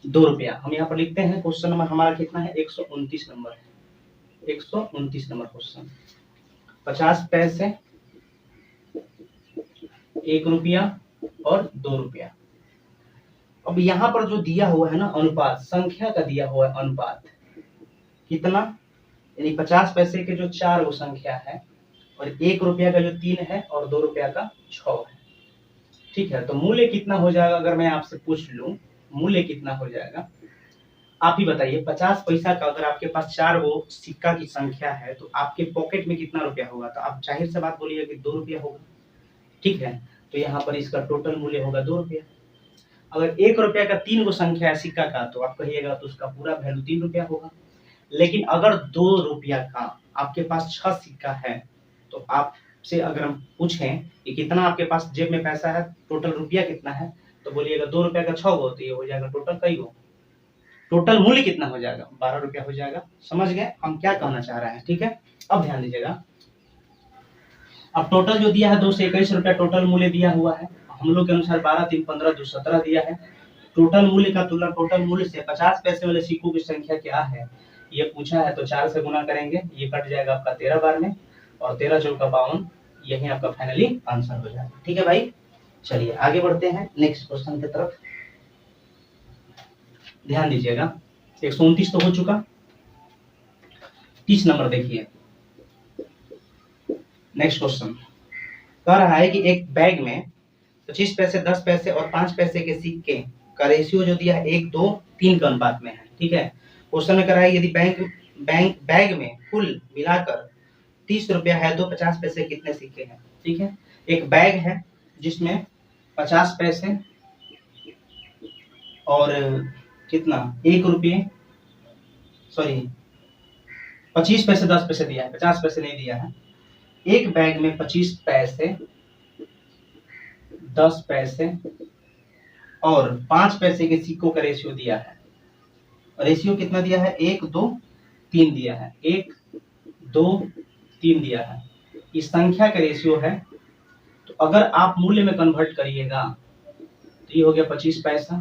2 रुपया। हम यहाँ पर लिखते हैं। क्वेश्चन नंबर हमारा कितना है? 129 नंबर है, 129 नंबर क्वेश्चन। 50 पैसे, 1 रुपया और 2 रुपया। अब यहाँ पर जो दिया हुआ है ना अनुपात, संख्या का दिया हुआ है अनुपात कितना, यानी 50 पैसे के जो 4 वो संख्या है, और 1 रुपया का जो 3 है, और 2 रुपया का 6 है, ठीक है। तो मूल्य कितना हो जाएगा? अगर मैं आपसे पूछ लूं मूल्य कितना हो जाएगा, आप ही बताइए। 50 पैसा का अगर आपके पास 4 वो सिक्का की संख्या है, तो आपके पॉकेट में कितना रुपया होगा? तो आप जाहिर सी बात बोलिए कि 2 रुपया होगा, ठीक है। तो यहाँ पर इसका टोटल मूल्य होगा 2 रुपया। अगर 1 रुपया का 3 गो संख्या है सिक्का का, तो आप कहिएगा तो उसका पूरा वैल्यू 3 रुपया होगा। लेकिन अगर 2 रुपया का आपके पास 6 सिक्का है, तो आपसे अगर हम पूछें कि कितना आपके पास जेब में पैसा है, टोटल रुपया कितना है, तो बोलिएगा 2 रुपया का 6 गो, तो ये हो जाएगा टोटल कई गो, टोटल मूल्य कितना हो जाएगा? 12 रुपया हो जाएगा। समझ गए हम क्या कहना चाह रहे हैं, ठीक है। अब ध्यान दीजिएगा, अब टोटल जो दिया है 221 रुपया टोटल मूल्य दिया हुआ है, हम लोग के अनुसार 12 3 15 2 17 दिया है। टोटल मूल्य का तुलना टोटल मूल्य से 50 पैसे वाले सिक्कों की संख्या क्या है ये पूछा है, तो 4 से गुना करेंगे, ये कट जाएगा आपका 13 बार में, और 13 चौका 52, यही आपका फाइनली आंसर हो जाएगा, ठीक है भाई। चलिए आगे बढ़ते हैं नेक्स्ट क्वेश्चन की तरफ, ध्यान दीजिएगा। 129 तो हो चुका, 30 नंबर देखिए। नेक्स्ट क्वेश्चन कह रहा है कि एक बैग में 25 पैसे, 10 पैसे और 5 पैसे के सिक्के का रेशियो जो दिया है 1, 2, 3 के अनुपात में है, ठीक है। क्वेश्चन में कह रहा है यदि बैग में कुल मिलाकर 30 रुपया है तो 50 पैसे कितने सिक्के हैं, ठीक है। एक बैग है जिसमें 50 पैसे और कितना 1 रुपये, सॉरी 25 पैसे 10 पैसे दिया है, 50 पैसे नहीं दिया है। एक बैग में 25 पैसे, 10 पैसे और 5 पैसे के सिक्कों का रेशियो दिया है। रेशियो कितना दिया है? 1, 2, 3 दिया है, 1, 2, 3 दिया है, इस संख्या का रेशियो है। तो अगर आप मूल्य में कन्वर्ट करिएगा तो ये हो गया 25 पैसा,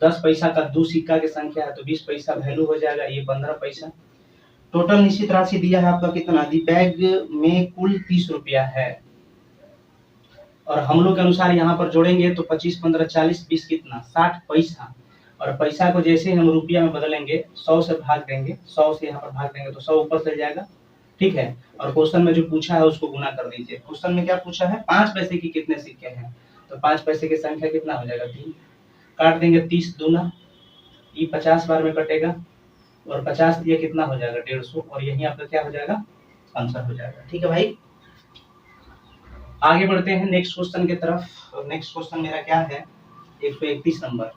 10 पैसा का 2 सिक्का की संख्या है तो 20 पैसा वैल्यू हो जाएगा, ये 15 पैसा। टोटल निश्चित राशि दिया है आपका कितना, दी बैग में कुल 30 रुपया है, और हम लोग के अनुसार यहाँ पर जोड़ेंगे तो 25 15 40 20 कितना 60 पैसा, और पैसा को जैसे हम रुपया में बदलेंगे 100 से भाग देंगे, 100 से यहाँ पर भाग देंगे तो 100 ऊपर चल जाएगा, ठीक है। और क्वेश्चन में जो पूछा है उसको गुना कर दीजिए। क्वेश्चन में क्या पूछा है, 5 पैसे की कितने सिक्के हैं, तो 5 पैसे की संख्या कितना हो जाएगा 3, काट देंगे 30 दूना, ये 50 बार में कटेगा, और 50 दिया कितना हो जाएगा 150, और यही आपका क्या हो जाएगा आंसर हो जाएगा, ठीक है भाई। आगे बढ़ते हैं नेक्स्ट क्वेश्चन की तरफ। और नेक्स्ट क्वेश्चन मेरा क्या है 131 नंबर।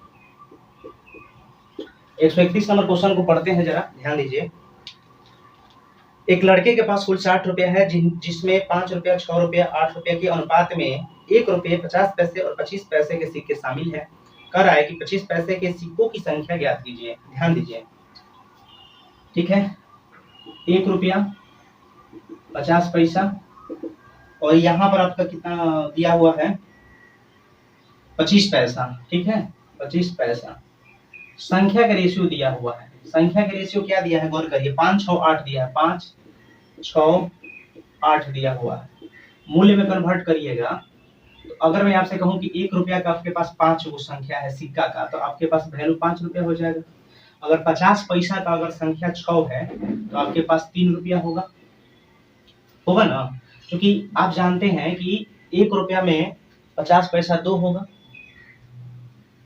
131 नंबर क्वेश्चन को पढ़ते हैं, जरा ध्यान दीजिए। एक लड़के के पास कुल 60 रुपया है, जिसमें 5 रुपया 6 रुपया 8 रुपया के अनुपात में 1 रुपये 50 पैसे और 25 पैसे के सिक्के शामिल है। कह रहा है कि 25 पैसे के सिक्कों की संख्या ज्ञात कीजिए। ध्यान दीजिए, ठीक है। 1 रुपया 50 पैसा, और यहाँ पर आपका कितना दिया हुआ है 25 पैसा, ठीक है 25 पैसा। संख्या का रेशियो दिया हुआ है, संख्या का रेशियो क्या दिया है गौर करिए, 5 6 8 दिया है, 5 6 8 दिया हुआ है। मूल्य में कन्वर्ट करिएगा तो अगर मैं आपसे कहूं कि 1 रुपया का आपके पास 5 वो संख्या है सिक्का का, तो आपके पास वैल्यू 5 रुपया हो जाएगा। अगर 50 पैसा का अगर संख्या 6 है तो आपके पास 3 रुपया होगा ना, क्योंकि आप जानते हैं कि 1 रुपया में 50 पैसा 2 होगा,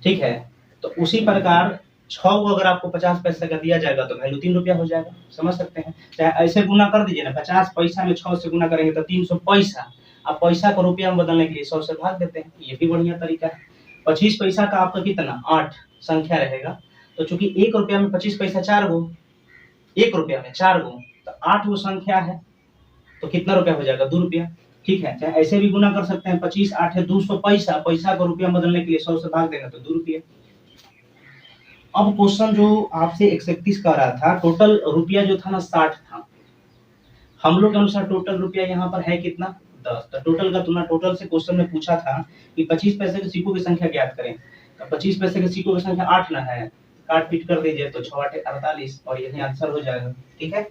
ठीक है। तो उसी प्रकार 6 को अगर आपको 50 पैसा का दिया जाएगा तो वैल्यू 3 रुपया हो जाएगा, समझ सकते हैं। चाहे ऐसे गुना कर दीजिए ना, 50 पैसा में 6 से गुना करेंगे तो 300 पैसा। आप पैसा को रुपया में बदलने के लिए 100 से भाग देते हैं, ये भी बढ़िया तरीका है। 25 पैसा का आपका कितना 8 संख्या रहेगा, तो चूंकि 1 रुपया में 25 पैसा 4 गो, 1 रुपया में 4 गो तो 8 वो संख्या है, तो कितना रुपया हो जाएगा 2 रुपया, ठीक है। चाहे ऐसे भी गुना कर सकते हैं, 25 8 है 200 पैसा, पैसा को रुपया बदलने के लिए 100 से भाग देंगे तो 2 रुपया। अब क्वेश्चन जो आपसे 131 का रहा था, टोटल रुपया जो था ना 60 था, हम लोग के अनुसार टोटल रुपया यहाँ पर है कितना 10। तो टोटल का तुलना, टोटल से क्वेश्चन में पूछा था कि 25 पैसे के सिक्कों की संख्या ज्ञात करें, तो 25 पैसे के सिक्कों की संख्या 8 ना है, काट पीट कर दीजिए तो 6 8 48, और यही आंसर हो जाएगा, ठीक है।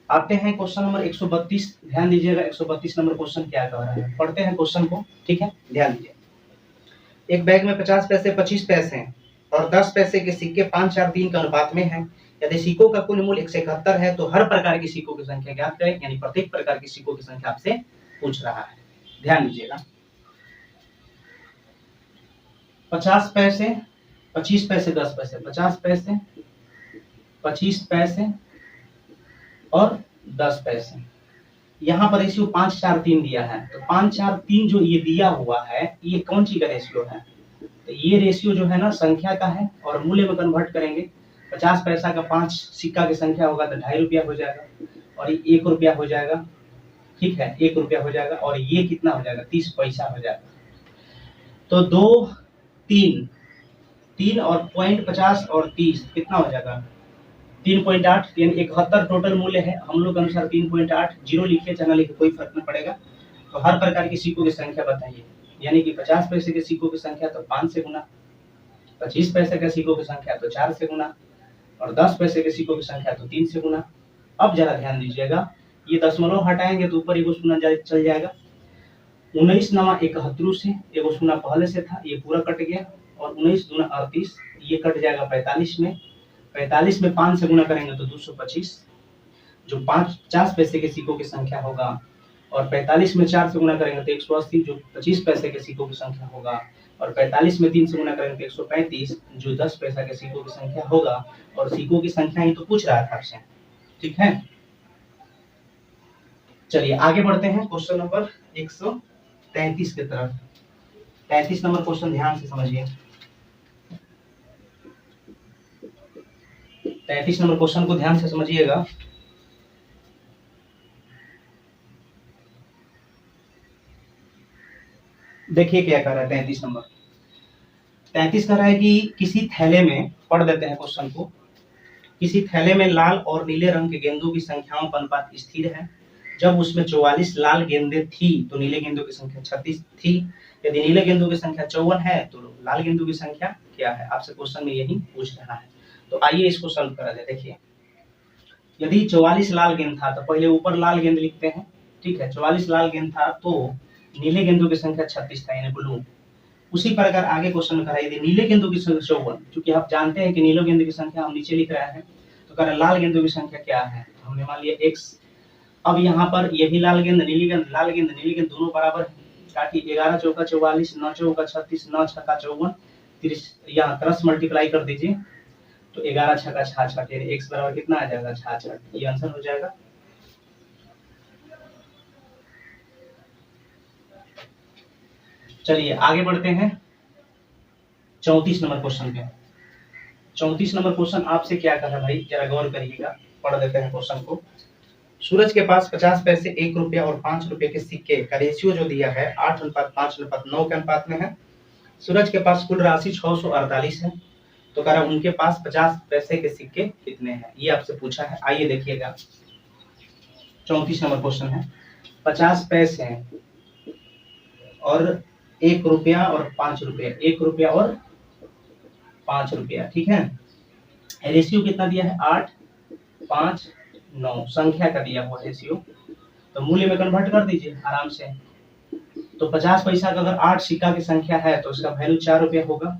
आते हैं क्वेश्चन नंबर 132। ध्यान दीजिएगा 132 नंबर क्वेश्चन क्या कह रहा है, पढ़ते हैं क्वेश्चन को, ठीक है। ध्यान दीजिए, एक बैग में 50 पैसे 25 पैसे और 10 पैसे के सिक्के 5 4 3 के अनुपात में हैं। यदि सिक्कों का कुल मूल्य 171 है तो हर प्रकार की सिक्कों की संख्या ज्ञात करें, यानी प्रत्येक प्रकार की सिक्कों की संख्या आपसे पूछ रहा है। ध्यान दीजिएगा, 50 पैसे 25 पैसे 10 पैसे, 50 पैसे 25 पैसे और 10 पैसे। यहाँ पर रेशियो 5 4 3 दिया है, तो 5 4 3 जो ये दिया हुआ है ये कौन सी का रेशियो है, तो ये रेशियो जो है ना संख्या का है, और मूल्य में कन्वर्ट करेंगे 50 पैसा का 5 सिक्का की संख्या होगा तो 2.5 रुपया हो जाएगा, और ये 1 रुपया हो जाएगा, ठीक है 1 रुपया हो जाएगा, और ये कितना हो जाएगा 30 पैसा हो जाएगा। तो 2 3 3 और पॉइंट 50 और 30 कितना हो जाएगा 3.8, यानी 71 टोटल मूल्य है। हम लोग के अनुसार 3.8, जीरो लिखिए चाहे ना लिखिए कोई फर्क नहीं पड़ेगा। तो हर प्रकार की सिक्कों की संख्या बताइए, यानी कि 50 पैसे के सिक्कों की संख्या तो 5 से गुना, 25 पैसे के सिक्कों की संख्या तो 4 से गुना, और 10 पैसे के सिक्कों की संख्या तो 3 से गुना। अब जरा ध्यान दीजिएगा, ये दशमलव हटाएंगे तो ऊपर एगो शून्य चल जाएगा, 19 नमा 71 से एगो शून्य पहले से था, ये पूरा कट गया, और 19 दूना 38, ये कट जाएगा 45 में, 45 में 5 से गुना करेंगे तो 225, जो 50 पैसे के सिक्कों की संख्या होगा, और 45 में 4 से गुना करेंगे तो 180, जो 25 पैसे के सिक्कों की संख्या होगा, और 45 में 3 से गुना करेंगे तो 135, जो 10 पैसा के सिक्कों की संख्या होगा। और सिक्कों की संख्या ही तो पूछ रहा था आपसे, ठीक है। चलिए आगे बढ़ते हैं क्वेश्चन नंबर 133 की तरफ। 33 नंबर क्वेश्चन ध्यान से समझिए, 33 नंबर क्वेश्चन को ध्यान से समझिएगा। देखिए क्या कह रहा है 33 नंबर। 33 कह रहा है कि किसी थैले में, पढ़ देते हैं क्वेश्चन को, किसी थैले में लाल और नीले रंग के गेंदों की संख्याओं का अनुपात स्थिर है। जब उसमें 44 लाल गेंदें थी तो नीले गेंदों की संख्या 36 थी। यदि नीले गेंदों की संख्या 54 है तो लाल गेंदों की संख्या क्या है? आपसे क्वेश्चन में यही पूछ रहा है। तो आइए इसको सॉल्व करा जाए। देखिए, यदि 44 लाल गेंद था तो पहले ऊपर लाल गेंद लिखते हैं। ठीक है, 44 लाल गेंद था तो नीले गेंदों की संख्या 36 था, यानी ब्लू। उसी प्रकार आगे क्वेश्चन में कहा यदि नीले गेंदों की संख्या 54, क्योंकि आप जानते हैं कि नीले गेंदों की संख्या हम नीचे लिख रहे हैं, तो कह रहा लाल गेंदों की संख्या क्या है? तो हमने मान लिया x। अब यहाँ पर यही लाल गेंद नीली गेंद, लाल गेंद नीली गेंद दोनों बराबर है, ताकि 11 चौका 44, 9 चौका 36, 9 छक्का 54, 30 यहाँ क्रॉस मल्टीप्लाई कर दीजिए तो 11 छक्का 66, यानी x बराबर कितना आ जाएगा? 66। ये आंसर हो जाएगा। चलिए आगे बढ़ते हैं 34 नंबर क्वेश्चन पे। 34 नंबर क्वेश्चन आपसे क्या कहा भाई, जरा गौर करिएगा, पढ़ देते हैं क्वेश्चन को। सूरज के पास 50 पैसे, 1 रुपया और 5 रुपए के सिक्के का रेशियो जो दिया है 8:5:9 के अनुपात में है। सूरज के पास कुल राशि 648 है, तो कह रहा उनके पास 50 पैसे के सिक्के कितने हैं, ये आपसे पूछा है। आइए देखिएगा, 34 नंबर क्वेश्चन है। 50 पैसे और 1 रुपया और 5 रुपया, 1 रुपया और 5 रुपया, ठीक है। रेशियो कितना दिया है? 8:5:9, संख्या का दिया हुआ रेशियो, तो मूल्य में कन्वर्ट कर दीजिए आराम से। तो 50 पैसा का अगर 8 सिक्का की संख्या है तो उसका वैल्यू 4 रुपया होगा,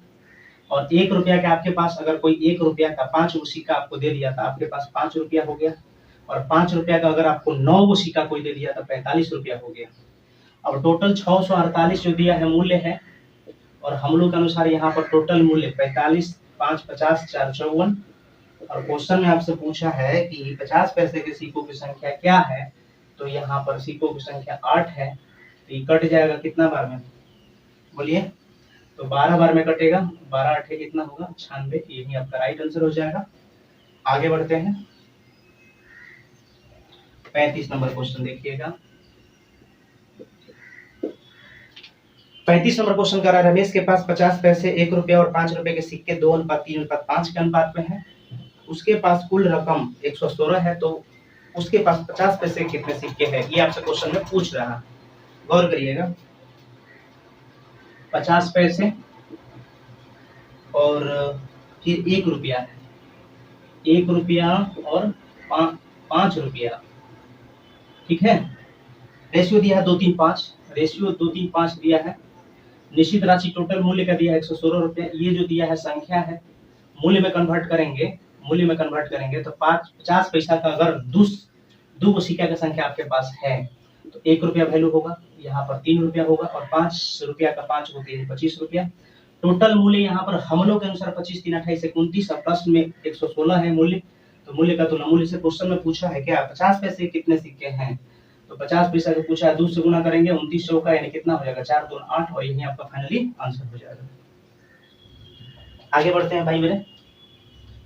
और 1 रुपया के आपके पास अगर कोई 1 रुपया का 5 गो सिक्का आपको दे दिया था, आपके पास 5 रुपया हो गया, और 5 रुपया का अगर आपको 9 गो सिक्का कोई दे दिया तो 45 रुपया हो गया। अब टोटल 648 जो दिया है मूल्य है, और हम लोग के अनुसार यहाँ पर टोटल मूल्य 45, 5 50, 4 54, और क्वेश्चन में आपसे पूछा है कि 50 पैसे के सिक्कों की संख्या क्या है, तो यहाँ पर सिक्कों की संख्या 8 है, तो ये कट जाएगा कितना बार में? बोलिए, तो 12 बार में कटेगा। 12 8 कितना होगा? 96, यही आपका राइट आंसर हो जाएगा। आगे बढ़ते हैं 35 नंबर क्वेश्चन देखिएगा। 35 नंबर क्वेश्चन कर रहा है, रमेश के पास 50 पैसे, 1 रुपया और 5 रुपए के सिक्के 2:3:5 के अनुपात में है। उसके पास कुल रकम 116 है, तो उसके पास 50 पैसे कितने सिक्के हैं, ये आपसे क्वेश्चन में पूछ रहा है। गौर करिएगा, 50 पैसे और फिर 1 रुपया है, 1 रुपया और 5 रुपया, ठीक है। रेशियो दिया है 2:3:5, रेशियो 2:3:5 दिया है। निश्चित राशि टोटल मूल्य का दिया है 116 रुपया, ये जो दिया है संख्या है, मूल्य में कन्वर्ट करेंगे तो 50 पैसा का अगर दो सिक्का का संख्या आपके पास है तो 1 रुपया वैल्यू होगा, यहाँ पर 3 रुपया होगा, और 5 रुपया का 5 को 3 25 रुपया। टोटल मूल्य यहाँ पर हम लोग के अनुसार 25 3 28 29, और प्लस में 116 है मूल्य, तो मूल्य का तुलना मूल्य से क्वेश्चन में पूछा है क्या 50 पैसे कितने सिक्के हैं, तो 50 पैसा को पूछा है, 2 से गुना करेंगे 29 चौका यानी कितना हो जाएगा 4 2 8, और यही आपका फाइनली आंसर हो जाएगा। आगे बढ़ते हैं भाई मेरे,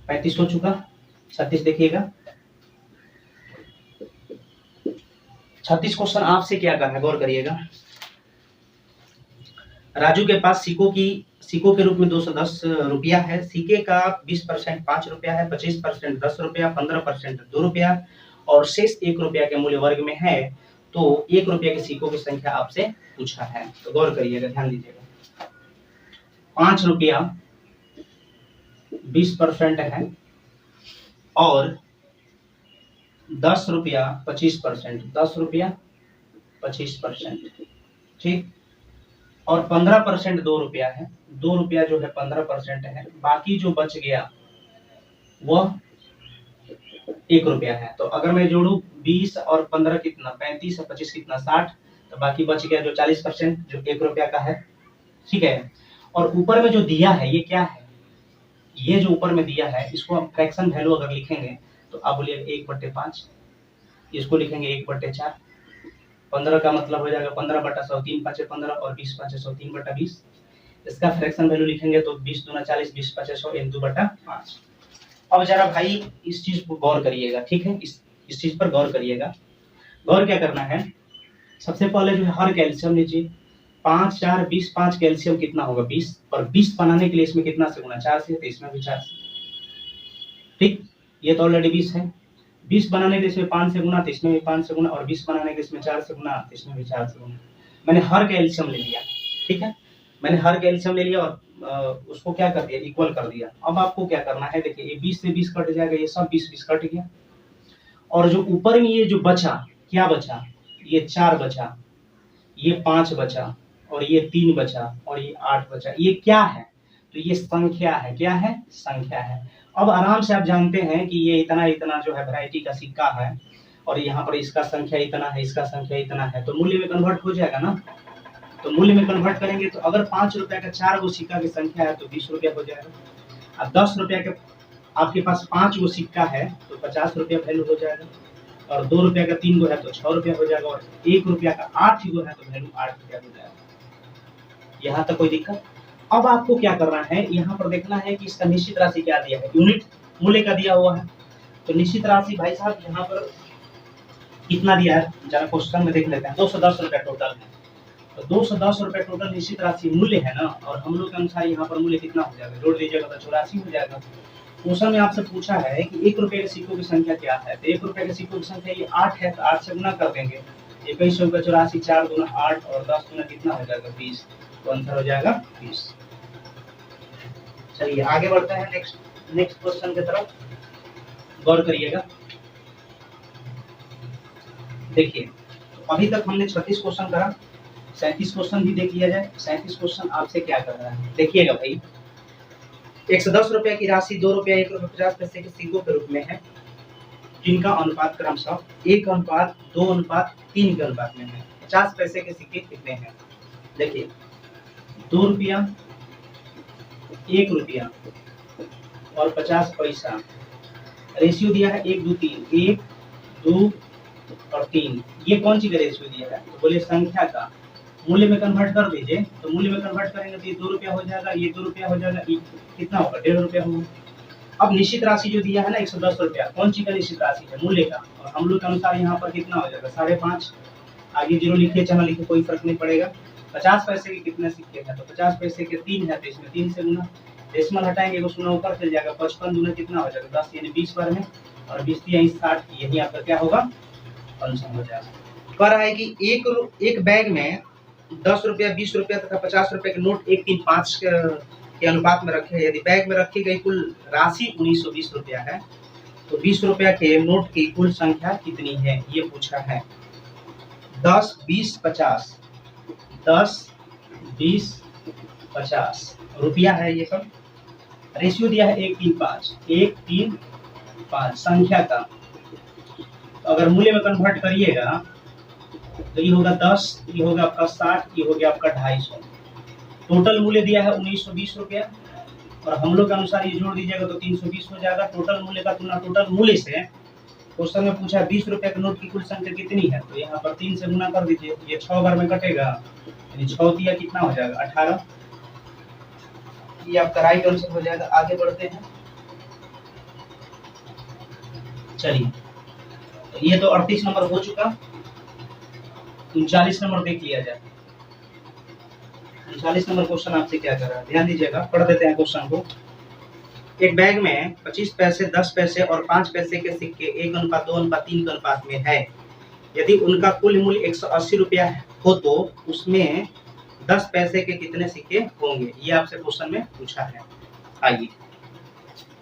35 हो चुका, 36 देखिएगा। 36 क्वेश्चन आपसे क्या करना है, गौर करिएगा। राजू के पास सिक्कों के रूप में 210 रुपया है। सिक्के का 20% 5 रुपया है, 25% 10 रुपया, 15% 2 रुपया, और शेष 1 रुपया के मूल्य वर्ग में है, तो 1 रुपया के सिक्कों की संख्या आपसे पूछा है। तो गौर करिएगा, ध्यान दीजिएगा। 5 रुपया 20% है, और 10 रुपया 25%, 10 रुपया 25%, ठीक, और 15% 2 रुपया है, 2 रुपया जो है 15% है, बाकी जो बच गया वह 1 रुपया है। तो अगर मैं जोड़ू 20 और 15 कितना, 35 और 25 कितना 60, तो बाकी बच गया जो 40% जो 1 रुपया का है, ठीक है। और ऊपर में जो दिया है ये क्या है, ये जो ऊपर में दिया है इसको हम फ्रैक्शन वैल्यू अगर लिखेंगे तो आप बोलिए 1/5, इसको लिखेंगे 1/4, 15 का मतलब हो जाएगा 15/100, 3 5 15, और 20 5 100, 3/20। इसका फ्रैक्शन वैल्यू लिखेंगे तो 20 दूना 40, 20 5 100, 2/5। अब जरा भाई इस चीज को गौर करिएगा, ठीक है, इस चीज पर गौर करिएगा। गौर क्या करना है, सबसे पहले जो है हर कैल्शियम लीजिए, 5 4 20, 5 कैल्शियम कितना होगा 20, और 20 बनाने के लिए इसमें कितना से गुना 4 से, तो इसमें भी 4 से, ठीक। ये तो ऑलरेडी 20 है। 20 बनाने के इसमें 5 से गुना, तो इसमें भी 5 से गुना, और 20 बनाने के इसमें 4 से गुना, तो इसमें भी 4 से गुना। मैंने हर का एलसीएम ले लिया, ठीक है, मैंने हर का एलसीएम ले लिया और उसको क्या कर दिया, इक्वल कर दिया। अब आपको क्या करना है, देखिए ये 20 से 20 कट जाएगा, ये सब 20-20 कट गया, और जो ऊपर में ये जो बचा, क्या बचा, ये 4 बचा, ये 5 बचा, और ये 3 बचा, और ये 8 बचा। ये क्या है, तो ये संख्या है। क्या है, संख्या है। अब आराम से आप जानते हैं कि ये इतना इतना जो है वैरायटी का सिक्का है, और यहाँ पर इसका संख्या इतना है, इसका संख्या इतना है, तो मूल्य में कन्वर्ट हो जाएगा ना। तो मूल्य में कन्वर्ट करेंगे तो अगर 5 रुपए का 4 गो सिक्का की संख्या है तो 20 रुपया हो जाएगा। अब 10 रुपया के आपके पास 5 गो सिक्का है तो 50 रुपया वैल्यू हो जाएगा, और 2 रुपया का 3 गो है तो 6 रुपया हो जाएगा, और 1 रुपया का 8 गो है तो वैल्यू 8 रुपया हो जाएगा। यहाँ तक कोई दिक्कत? अब आपको क्या करना है, यहाँ पर देखना है कि इसका निश्चित राशि क्या दिया है, यूनिट मूल्य का दिया हुआ है। तो निश्चित राशि भाई साहब यहाँ पर कितना दिया है, जरा क्वेश्चन में देख लेते हैं। 210 रुपया टोटल है, तो 210 रुपए टोटल निश्चित राशि मूल्य है ना, और हम लोग के अनुसार यहाँ पर मूल्य कितना हो जाएगा, जोड़ दीजिएगा तो 84 हो जाएगा। क्वेश्चन में आपसे पूछा है कि 1 रुपए के सिक्कों की संख्या क्या है, तो 1 रुपए के सिक्कों की संख्या ये 8 है, तो 8 से गुना कर देंगे, 21 का 84, 4 गुना 8 और 10 गुना कितना हो जाएगा, 20, तो आंसर हो जाएगा 20। चलिए आगे बढ़ते हैं नेक्स्ट क्वेश्चन की तरफ, गौर करिएगा। देखिए तो अभी तक हमने 36 क्वेश्चन करा, 37 क्वेश्चन भी देख लिया जाए। 37 क्वेश्चन आपसे क्या कर रहा है, देखिएगा भाई। 110 रुपए की राशि 2 रुपया 1 रुपया 50 पैसे के सिक्कों के रूप में है, जिनका अनुपात क्रमशः 1:2:3 के अनुपात में है। 50 पैसे के सिक्के कितने हैं, देखिए 2 रुपया 1 रुपया और 50 पैसा, रेशियो दिया है 1 2 3, 1 2 और 3। ये कौन सी का रेशियो दिया है, तो बोले संख्या का। मूल्य में कन्वर्ट कर दीजिए, तो मूल्य में कन्वर्ट करेंगे तो ये 2 रुपया हो जाएगा, ये 2 रुपया हो जाएगा, ये कितना होगा, 1.5 रुपया होगा। अब निश्चित राशि जो दिया है ना 110 रुपया, कौन सी का निश्चित राशि है, मूल्य का, और हम लोग के अनुसार यहाँ पर कितना हो जाएगा, 5.5। आगे 0 लिखिए चाहे लिखिए कोई फर्क नहीं पड़ेगा। 50 पैसे के कितने सिक्के हैं, तो 50 पैसे के 3 है, तो इसमें 3 से गुना, डेसिमल हटाएंगे उसमें ऊपर चल जाएगा, 55 दूना कितना हो जाएगा, 10 यानी 20 बार में, और 20 यही 60, यही आपका क्या होगा, आंसर हो जाएगा। कह रहा है कि एक बैग में 10 रुपया 20 रुपया तथा 50 रुपए के नोट 1 3 5 के अनुपात में रखे हैं। यदि बैग में रखी गई कुल राशि 1920 रुपया है, तो 20 रुपया के नोट की कुल संख्या कितनी है, ये पूछा है। 10 20 50, 10 20 50 रुपया है, ये सब रेशियो दिया है 1 3 5, 1 3 5 संख्या का। तो अगर मूल्य में कन्वर्ट करिएगा तो ये होगा 10, ये होगा आपका 60, ये हो गया आपका 250। टोटल मूल्य दिया है 1920 रुपया, और हम लोग के अनुसार ये जोड़ दीजिएगा तो 320 हो जाएगा। टोटल मूल्य का तुलना टोटल मूल्य से, क्वेश्चन में पूछा 20 रुपए के नोट की कुल संख्या कितनी है, तो यहाँ पर 3 से गुना कर दीजिए, ये 6 बार में कटेगा, यानी 6 दिया कितना हो जाएगा, 18। ये आपका राइट आंसर हो जाएगा। आगे बढ़ते हैं, चलिए तो ये तो 38 नंबर हो चुका। 39 नंबर देख लिया जाए। 39 नंबर क्वेश्चन आपसे क्या कर रहा है, ध्यान दीजिएगा, पढ़ देते हैं क्वेश्चन को। एक बैग में 25 पैसे 10 पैसे और 5 पैसे के सिक्के 1:2:3 के अनुपात में है। यदि उनका कुल मूल्य 180 रुपया हो तो उसमें 10 पैसे के कितने सिक्के होंगे, ये आपसे क्वेश्चन में पूछा है। आइए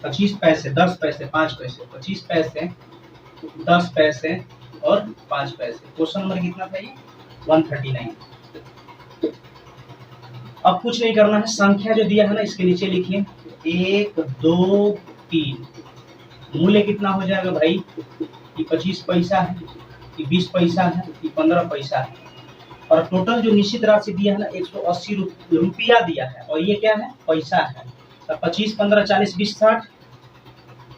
25 पैसे 10 पैसे 5 पैसे, 25 पैसे 10 पैसे और 5 पैसे। क्वेश्चन नंबर कितना था ये, 139। अब कुछ नहीं करना है, संख्या जो दिया है ना इसके नीचे लिखिए 1 2 3। मूल्य कितना हो जाएगा भाई, ये 25 पैसा है, ये 20 पैसा है, ये 15 पैसा है, और टोटल जो निश्चित राशि दिया है ना 180 रुपया दिया है, और ये क्या है, पैसा है। तो 25 15 40 20 60,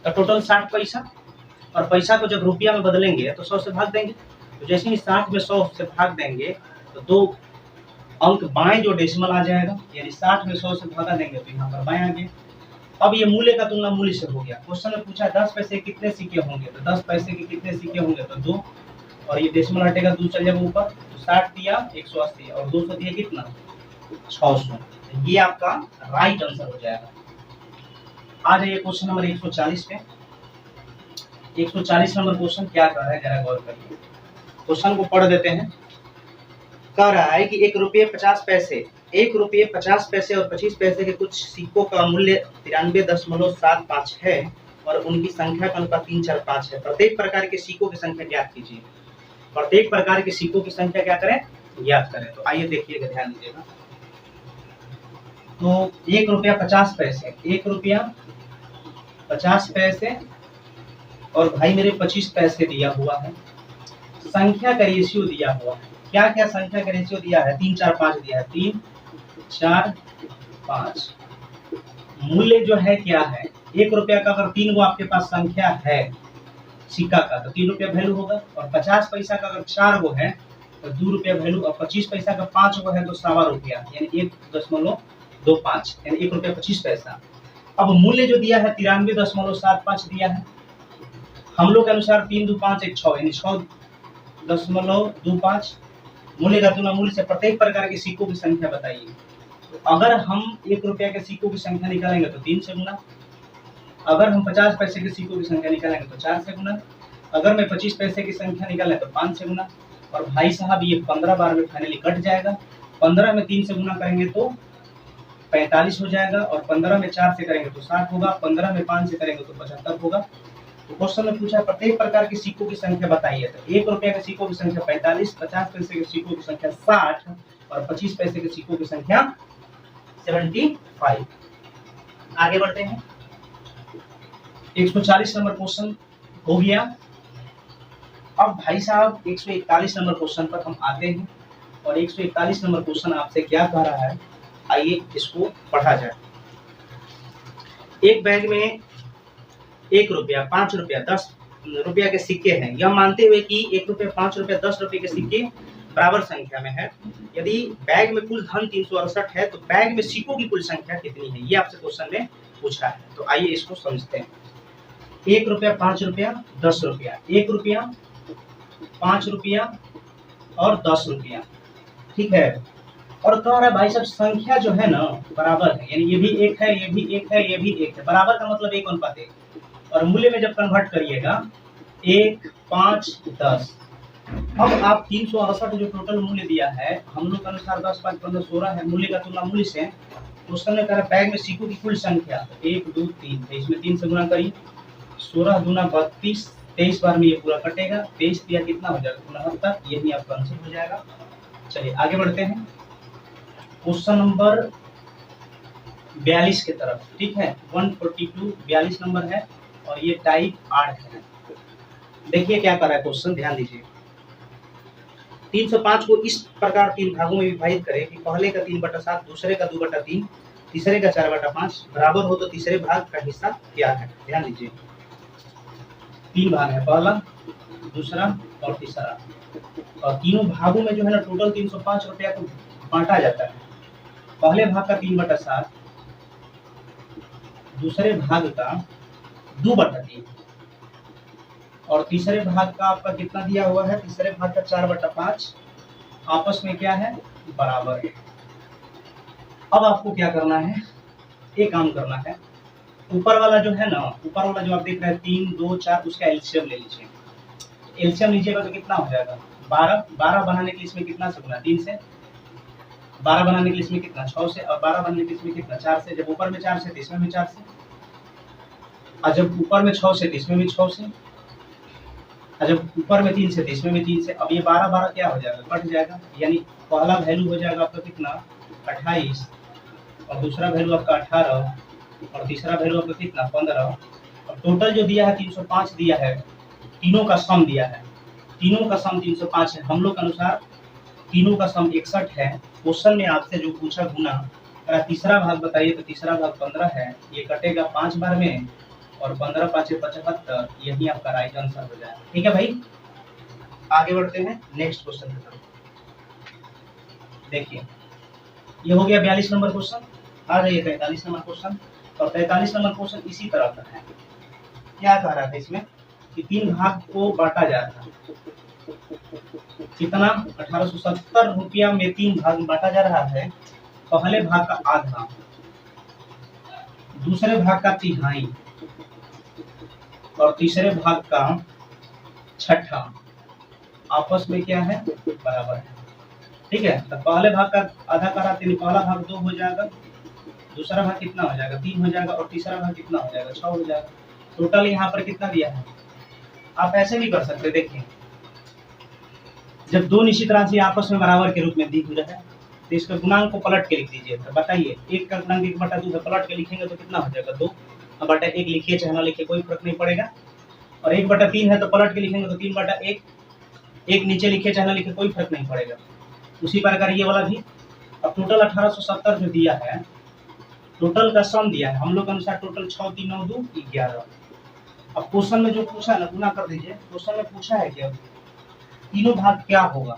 तो टोटल 60 पैसा, और पैसा को जब रुपया में बदलेंगे तो 100 से भाग देंगे। तो जैसे ही 60 में 100 से भाग देंगे तो 2 अंक बाएं जो डेसिमल आ जाएगा, यानी 60 में 100 से भागा देंगे तो यहाँ पर बाएं आ गया। अब ये मूल्य का तुलना मूल्य से हो गया। क्वेश्चन में पूछा 10 पैसे के कितने सिक्के होंगे, तो 10 पैसे के कितने सिक्के होंगे, तो 2, और ये डेसिमल हटेगा 2 चल जाएगा ऊपर, तो 60 दिया 180 और 200 दिया कितना, 600। ये आपका राइट आंसर हो जाएगा। आ जाइए क्वेश्चन नंबर 140 पे। 140 नंबर क्वेश्चन क्या कर रहा है, जरा गौर करिए। क्वेश्चन को पढ़ देते हैं। कह रहा है कि 1 रुपये 50 पैसे और 25 पैसे के कुछ सिक्कों का मूल्य 93.75 है और उनकी संख्या का अनुपात 3, 4, 5 है। प्रत्येक प्रकार के सिक्कों की संख्या ज्ञात कीजिए। प्रत्येक प्रकार के सिक्कों की संख्या क्या करें, ज्ञात करें। तो आइए देखिएगा, ध्यान दीजिएगा। तो 1 रुपया 50 पैसे, 1 रुपया 50 पैसे और भाई मेरे 25 पैसे दिया हुआ है। संख्या का रेशियो दिया हुआ है। क्या क्या संख्या का रेशियो दिया है, 3, 4, 5 दिया है, 3, 4, 5। मूल्य जो है क्या है, 1 रुपया का अगर 3 गो आपके पास संख्या है सिक्का का तो 3 रुपया वैल्यू होगा, और 50 पैसा का अगर 4 गो है तो 2 रुपया वैल्यू, और 25 पैसा का 5 गो है तो 1.25 रुपया, यानी 1.25, यानी 1 रुपया 25 पैसा। अब मूल्य जो दिया है 93.75 दिया है। हम लोग के अनुसार 3, 2, 5, 1, 6, यानी 6.25। मूल्य का तुलना मूल्य से प्रत्येक प्रकार के सिक्कों की संख्या बताइए। तो अगर हम 1 रुपया के सिक्कों की संख्या निकालेंगे तो 3 से गुना, अगर हम 50 पैसे के सिक्कों की संख्या निकालेंगे तो 4 से गुना, अगर मैं 25 पैसे की संख्या निकालें तो 5 से गुना। और भाई साहब ये 15 बार में फाइनली कट जाएगा। 15 में 3 से गुना करेंगे तो 45 हो जाएगा, और 15 में 4 से करेंगे तो 60 होगा, 15 में 5 से करेंगे तो 75 होगा। तो क्वेश्चन में पूछा प्रत्येक प्रकार के सिक्कों की संख्या बताइए। तो 1 रुपया के सिक्कों की संख्या 45, 50 पैसे के सिक्कों की संख्या 60 और 25 पैसे के सिक्कों की संख्या 75। आगे बढ़ते हैं। 140 नंबर क्वेश्चन हो गया। अब भाई साहब 141 नंबर क्वेश्चन पर हम आते हैं, और 141 नंबर क्वेश्चन आपसे क्या कह रहा है, आइए इसको पढ़ा जाए। एक बैग में 1 रुपया, 5 रुपया, 10 रुपया के सिक्के हैं। यह मानते हुए कि 1 रुपया, 5 रुपया, 10 रुपये के सिक्के बराबर संख्या में है। यदि बैग में कुल धन 368 है तो बैग में सिक्कों की कुल संख्या कितनी है, ये आपसे क्वेश्चन में पूछा है। तो आइए इसको समझते हैं। 1 रुपया, 5 रुपया, 10 रुपया, 1 रुपया, 5 रुपया और 10 रुपया, ठीक है। और कह रहा है भाई साहब संख्या जो है ना बराबर है, यानी ये भी 1 है, ये भी 1 है, ये भी 1 है। बराबर का मतलब 1:1। और मूल्य में जब कन्वर्ट करिएगा 1, 5, 10। अब आप 368 जो टोटल मूल्य दिया है हम लोग के अनुसार 10, 5, 15, 16 है। मूल्य का तुलना मूल्य से क्वेश्चन में कह रहा है बैग में सिक्कों की कुल संख्या 1, 2, 3 है। इसमें 3 से गुना करिए, 16 दूना 32, 23 बार में ये पूरा कटेगा, 23 दिया कितना हो जाएगा 69, यही आपका आंसर हो जाएगा। चलिए आगे बढ़ते हैं क्वेश्चन नंबर 42 की तरफ, ठीक है। 142 42 नंबर है और ये टाइप 8 है। देखिए क्या कर रहा है क्वेश्चन, ध्यान दीजिए। 305 को इस प्रकार 3 भागों में विभाजित करें कि पहले का 3/7, दूसरे का 2/3, तीसरे का 4/5 बराबर हो तो तीसरे भाग का हिस्सा क्या है। ध्यान दीजिए 3 भाग है, पहला, दूसरा और तीसरा, और तीनों भागों में जो है ना टोटल 305 रुपया को बांटा जाता है। पहले भाग का 3/7, दूसरे भाग का 2/3 और तीसरे भाग का आपका कितना दिया हुआ है, तीसरे भाग का 4/5, आपस में क्या है, बराबर है। अब आपको क्या करना है, एक काम करना है। ऊपर वाला जो है ना, ऊपर वाला जो आप देख रहे हैं 3, 2, 4, उसका एलसीएम ले लीजिए। एलसीएम लीजिएगा तो कितना हो जाएगा 12। 12 बनाने के लिए इसमें कितना से गुना, 3 से। 12 बनाने के लिए इसमें कितना, 6 से। और 12 बनाने के लिए इसमें कितना, 4 से। जब ऊपर में 4 से तो इसमें भी 4 से, और जब ऊपर में 6 से तो इसमें भी 6 से, और जब ऊपर में 3 से तो इसमें भी 3 से। अब ये 12 12 क्या हो जाएगा, कट जाएगा। यानी पहला वैल्यू हो जाएगा आपका कितना 28, और दूसरा वैल्यू आपका 18, और तीसरा वैल्यू आपका कितना 15। और टोटल जो दिया है 305 दिया है, तीनों का सम दिया है, तीनों का सम 305 है। हम लोग के अनुसार तीनों का सम 61 है। क्वेश्चन में आपसे जो पूछा गुना, अगर तीसरा भाग बताइए तो तीसरा भाग 15 है, ये कटेगा 5 बार में, और 15 5 75, यही आपका राइट आंसर हो जाएगा। ठीक है भाई, आगे बढ़ते हैं नेक्स्ट क्वेश्चन की तरफ। देखिए ये हो गया 42 नंबर क्वेश्चन। आ जाइए 43 नंबर क्वेश्चन। और 43 नंबर क्वेश्चन इसी तरह का है। क्या कह रहा था इसमें कि 3 भाग को बांटा जा रहा है, कितना 1870 रुपया में 3 भाग में बांटा जा रहा है। पहले भाग का आधा, दूसरे भाग का तिहाई, और तीसरे भाग का छठा आपस में क्या है, बराबर है। ठीक है, तो पहले भाग का आधा करा तीन, पहला भाग 2 हो जाएगा, दूसरा भाग कितना हो जाएगा 3 हो जाएगा, और तीसरा भाग कितना हो जाएगा 6 हो जाएगा। टोटल यहाँ पर कितना दिया है। आप ऐसे भी कर सकते, देखिए जब दो निश्चित राशि आपस में बराबर के रूप में दी हुई है तो इसके गुणांक को पलट के लिख दीजिए। तो बताइए, 1 का गुणांक 1/2 है, पलट के लिखेंगे तो कितना हो जाएगा 2/1 लिखिए चाहे ना लिखिए कोई फर्क नहीं पड़ेगा। और 1/3 है तो पलट के लिखेंगे तो 3/1, 1 नीचे लिखे चाहे ना लिखे कोई फर्क नहीं पड़ेगा। उसी प्रकार ये वाला भी। अब टोटल 1870 जो दिया है, टोटल का सम दिया है हम लोग के अनुसार, टोटल 6 3 9 2 11। अब क्वेश्चन में जो पूछा ना, गुना कर दीजिए। क्वेश्चन में पूछा है क्या तीनों भाग क्या होगा,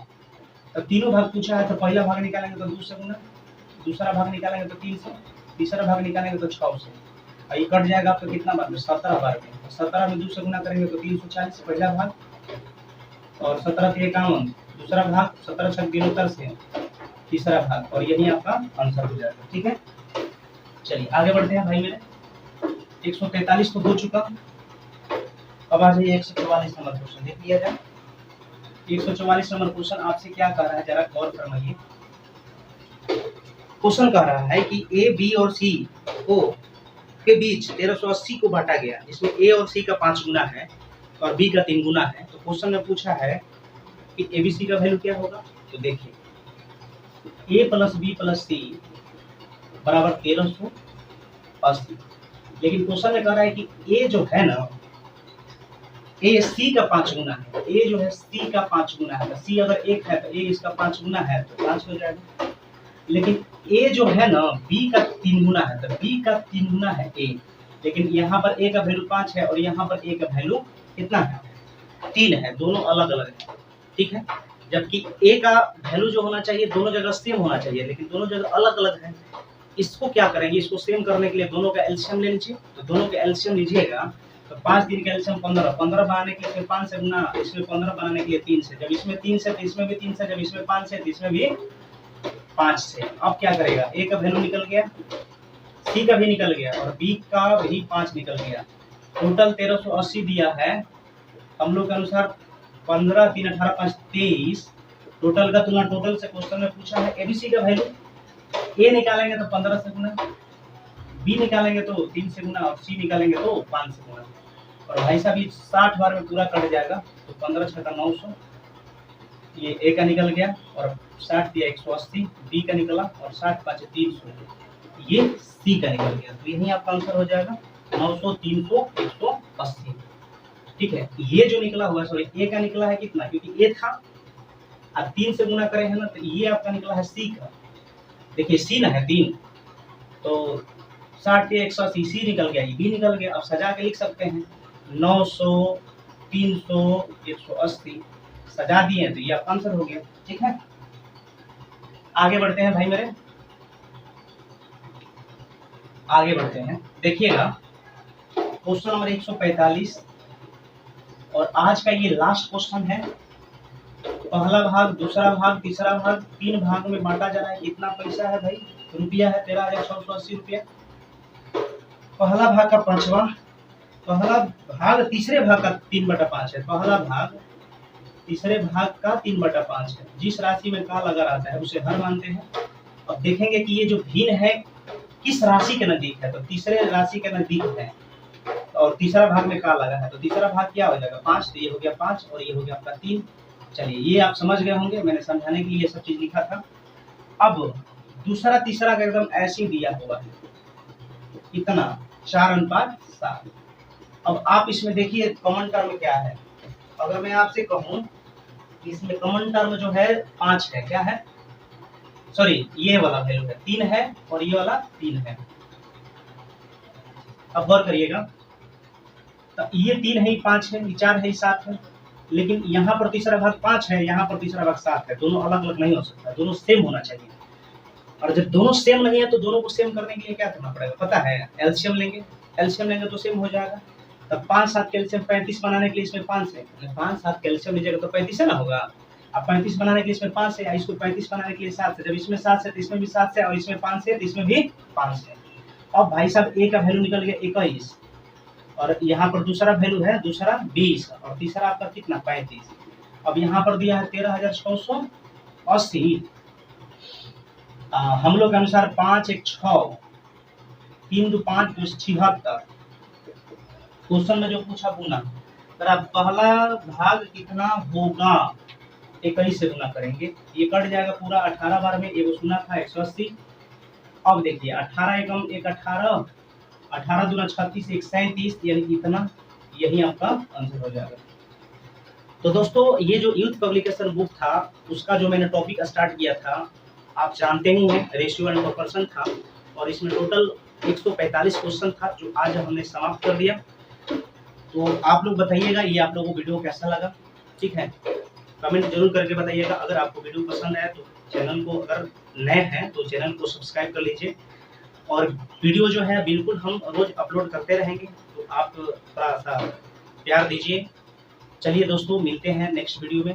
तो तीनों भाग पूछा है तो पहला भाग निकालेंगे तो 2 से गुना, दूसरा भाग निकालेंगे तो 3 से, तीसरा भाग निकालेंगे तो 6 से। और ये कट जाएगा आपका कितना बार में, 17 बार में। 17 में 2 से गुना करेंगे तो 340 पहला भाग, और 17 के 51 दूसरा भाग, 17 छक 73 से तीसरा भाग, और यही आपका आंसर हो जाएगा। ठीक है, चलिए आगे बढ़ते हैं भाई मेरे। 143 तो हो चुका, अब आ जाइए 144 नंबर क्वेश्चन देख लिया जाए। 144 नंबर क्वेश्चन आपसे क्या कह रहा है, जरा गौर फरमाइए। क्वेश्चन कह रहा है कि ए बी और सी को के बीच 1380 को बांटा गया, जिसमें ए और सी का 5 गुना है और बी का 3 गुना है। तो क्वेश्चन में पूछा है कि ए बी सी का वैल्यू क्या होगा। तो देखिए ए प्लस बी प्लस सी बराबर 1380, लेकिन क्वेश्चन में कह रहा है कि ए जो है ना, ए सी का 5 गुना है, ए जो है सी का 5 गुना है। सी अगर 1 है तो ए इसका 5 गुना है तो 5 हो जाएगा। लेकिन ए जो है ना बी का 3 गुना है, तो बी का 3 गुना है ए, लेकिन यहाँ पर ए का वैल्यू 5 है और यहाँ पर ए का वैल्यू कितना है 3 है, दोनों अलग अलग है। ठीक है, जबकि ए का वैल्यू जो होना चाहिए दोनों जगह सेम होना चाहिए, लेकिन दोनों जगह अलग अलग है। इसको क्या करेंगे, इसको सेम करने के लिए दोनों का एलसीएम ले लीजिए। तो दोनों का एलसीएम लीजिएगा तो 5 3 का एलसीएम 15, 15 बनाने के लिए 5 से गुना, इसमें 15 बनाने के लिए 3 से, जब इसमें 3 से तो इसमें भी 3 से, जब इसमें 5 से तो इसमें भी 5 से। अब क्या करेगा, ए का वैल्यू निकल गया, सी का भी निकल गया और बी का भी 5 निकल गया। टोटल 1380 दिया है हम लोग के अनुसार। 15 3 18 5 23, टोटल का तुलना टोटल से क्वेश्चन में पूछा है। एबीसी का वैल्यू ए निकालेंगे तो 15 से गुना, बी निकालेंगे तो 3 से गुना और सी निकालेंगे तो 5 से गुना। और भाई साहब ये 60 बार में पूरा कट जाएगा, तो 15 छक्का 900, ये ए का निकल गया और 60 दिया 180, बी का निकला और 60 5 300, ये सी का निकल गया। तो यही आपका आंसर हो जाएगा 900 300 180। ठीक है, ये जो निकला हुआ सॉरी ए का निकला है कितना, क्योंकि ए था अब 3 से गुना करे है ना, तो ये आपका निकला है सी का। देखिए सी ना है 3, तो 60 के 180 सी निकल गया, ये बी निकल गया। अब सजा के लिख सकते हैं 900 300 180 सजा दिए तो ये आपका आंसर हो गया। ठीक है, आगे बढ़ते हैं भाई मेरे, आगे बढ़ते हैं। देखिएगा क्वेश्चन नंबर 145 और आज का ये लास्ट क्वेश्चन है। पहला भाग, दूसरा भाग, तीसरा भाग, 3 भाग में बांटा जा रहा है। कितना पैसा है भाई, रुपया है 13,680 रुपया। पहला भाग का 5वां, पहला भाग तीसरे भाग का 3/5 है। पहला भाग तीसरे भाग का 3/5 है। जिस राशि में का लगा रहता है उसे हर मानते हैं। अब देखेंगे कि ये जो भिन्न है किस राशि के नजदीक है, तो तीसरे राशि के नजदीक है और तीसरा भाग में का लगा है, तो तीसरा भाग क्या हो जाएगा 5, तो ये हो गया 5 और ये हो गया आपका 3। चलिए ये आप समझ गए होंगे, मैंने समझाने के लिए सब चीज लिखा था। अब दूसरा तीसरा का एकदम ऐसे दिया हुआ है, इतना 4:7। अब आप इसमें देखिए कॉमन टर्म क्या है। अगर मैं आपसे कहूं इसमें कॉमन टर्म जो है 5 है, क्या है सॉरी ये वाला वैल्यू है 3 है और ये वाला 3 है। अब गौर करिएगा, तो ये 3 है, 5 है, 4 है, 7 है, लेकिन यहाँ पर तीसरा भाग 5 है, यहाँ पर तीसरा भाग 7 है। दोनों अलग अलग नहीं हो सकता, दोनों सेम होना चाहिए। और जब दोनों सेम नहीं है तो दोनों को सेम करने के लिए क्या करना पड़ेगा पता है, एलसीएम लेंगे। एलसीएम लेंगे तो सेम हो जाएगा। तब 5 7 के एलसीएम 35 बनाने के लिए इसमें 5 है, 5 7 के एलसीएम लीजिएगा तो 35 है ना होगा। अब 35 बनाने के लिए इसमें 5 है, इसको 35 बनाने के लिए 7 है, जब इसमें 7 है तो इसमें भी 7 है और इसमें 5 है तो इसमें भी 5 है। अब भाई साहब ए का वैल्यू निकल गया 21, और यहाँ पर दूसरा वैल्यू है, दूसरा 20 और तीसरा आपका कितना 35। अब यहाँ पर दिया है 13,680। हम लोग के अनुसार 5 1 6, 3 2 5 2 76। क्वेश्चन में जो पूछा गुना, तो पहला भाग कितना होगा, 21 से गुना करेंगे, ये कट जाएगा पूरा 18 बार में, एगो सुना था 180। अब देखिए 18 एकम 1 18, 18 दूना 36, 1 37, यानी कि इतना, यही आपका आंसर हो जाएगा। तो दोस्तों ये जो यूथ पब्लिकेशन बुक था उसका जो मैंने टॉपिक स्टार्ट किया था आप जानते ही हैं, रेशियो एंड प्रोपोर्शन था, और इसमें टोटल 145 क्वेश्चन था जो आज हमने समाप्त कर दिया। तो आप लोग बताइएगा ये आप लोगों को वीडियो कैसा लगा, ठीक है, कमेंट जरूर करके बताइएगा। अगर आपको वीडियो पसंद आया तो चैनल को, अगर नए हैं तो चैनल को सब्सक्राइब कर लीजिए, और वीडियो जो है बिल्कुल हम रोज अपलोड करते रहेंगे, तो आप थोड़ा सा प्यार दीजिए। चलिए दोस्तों मिलते हैं नेक्स्ट वीडियो में।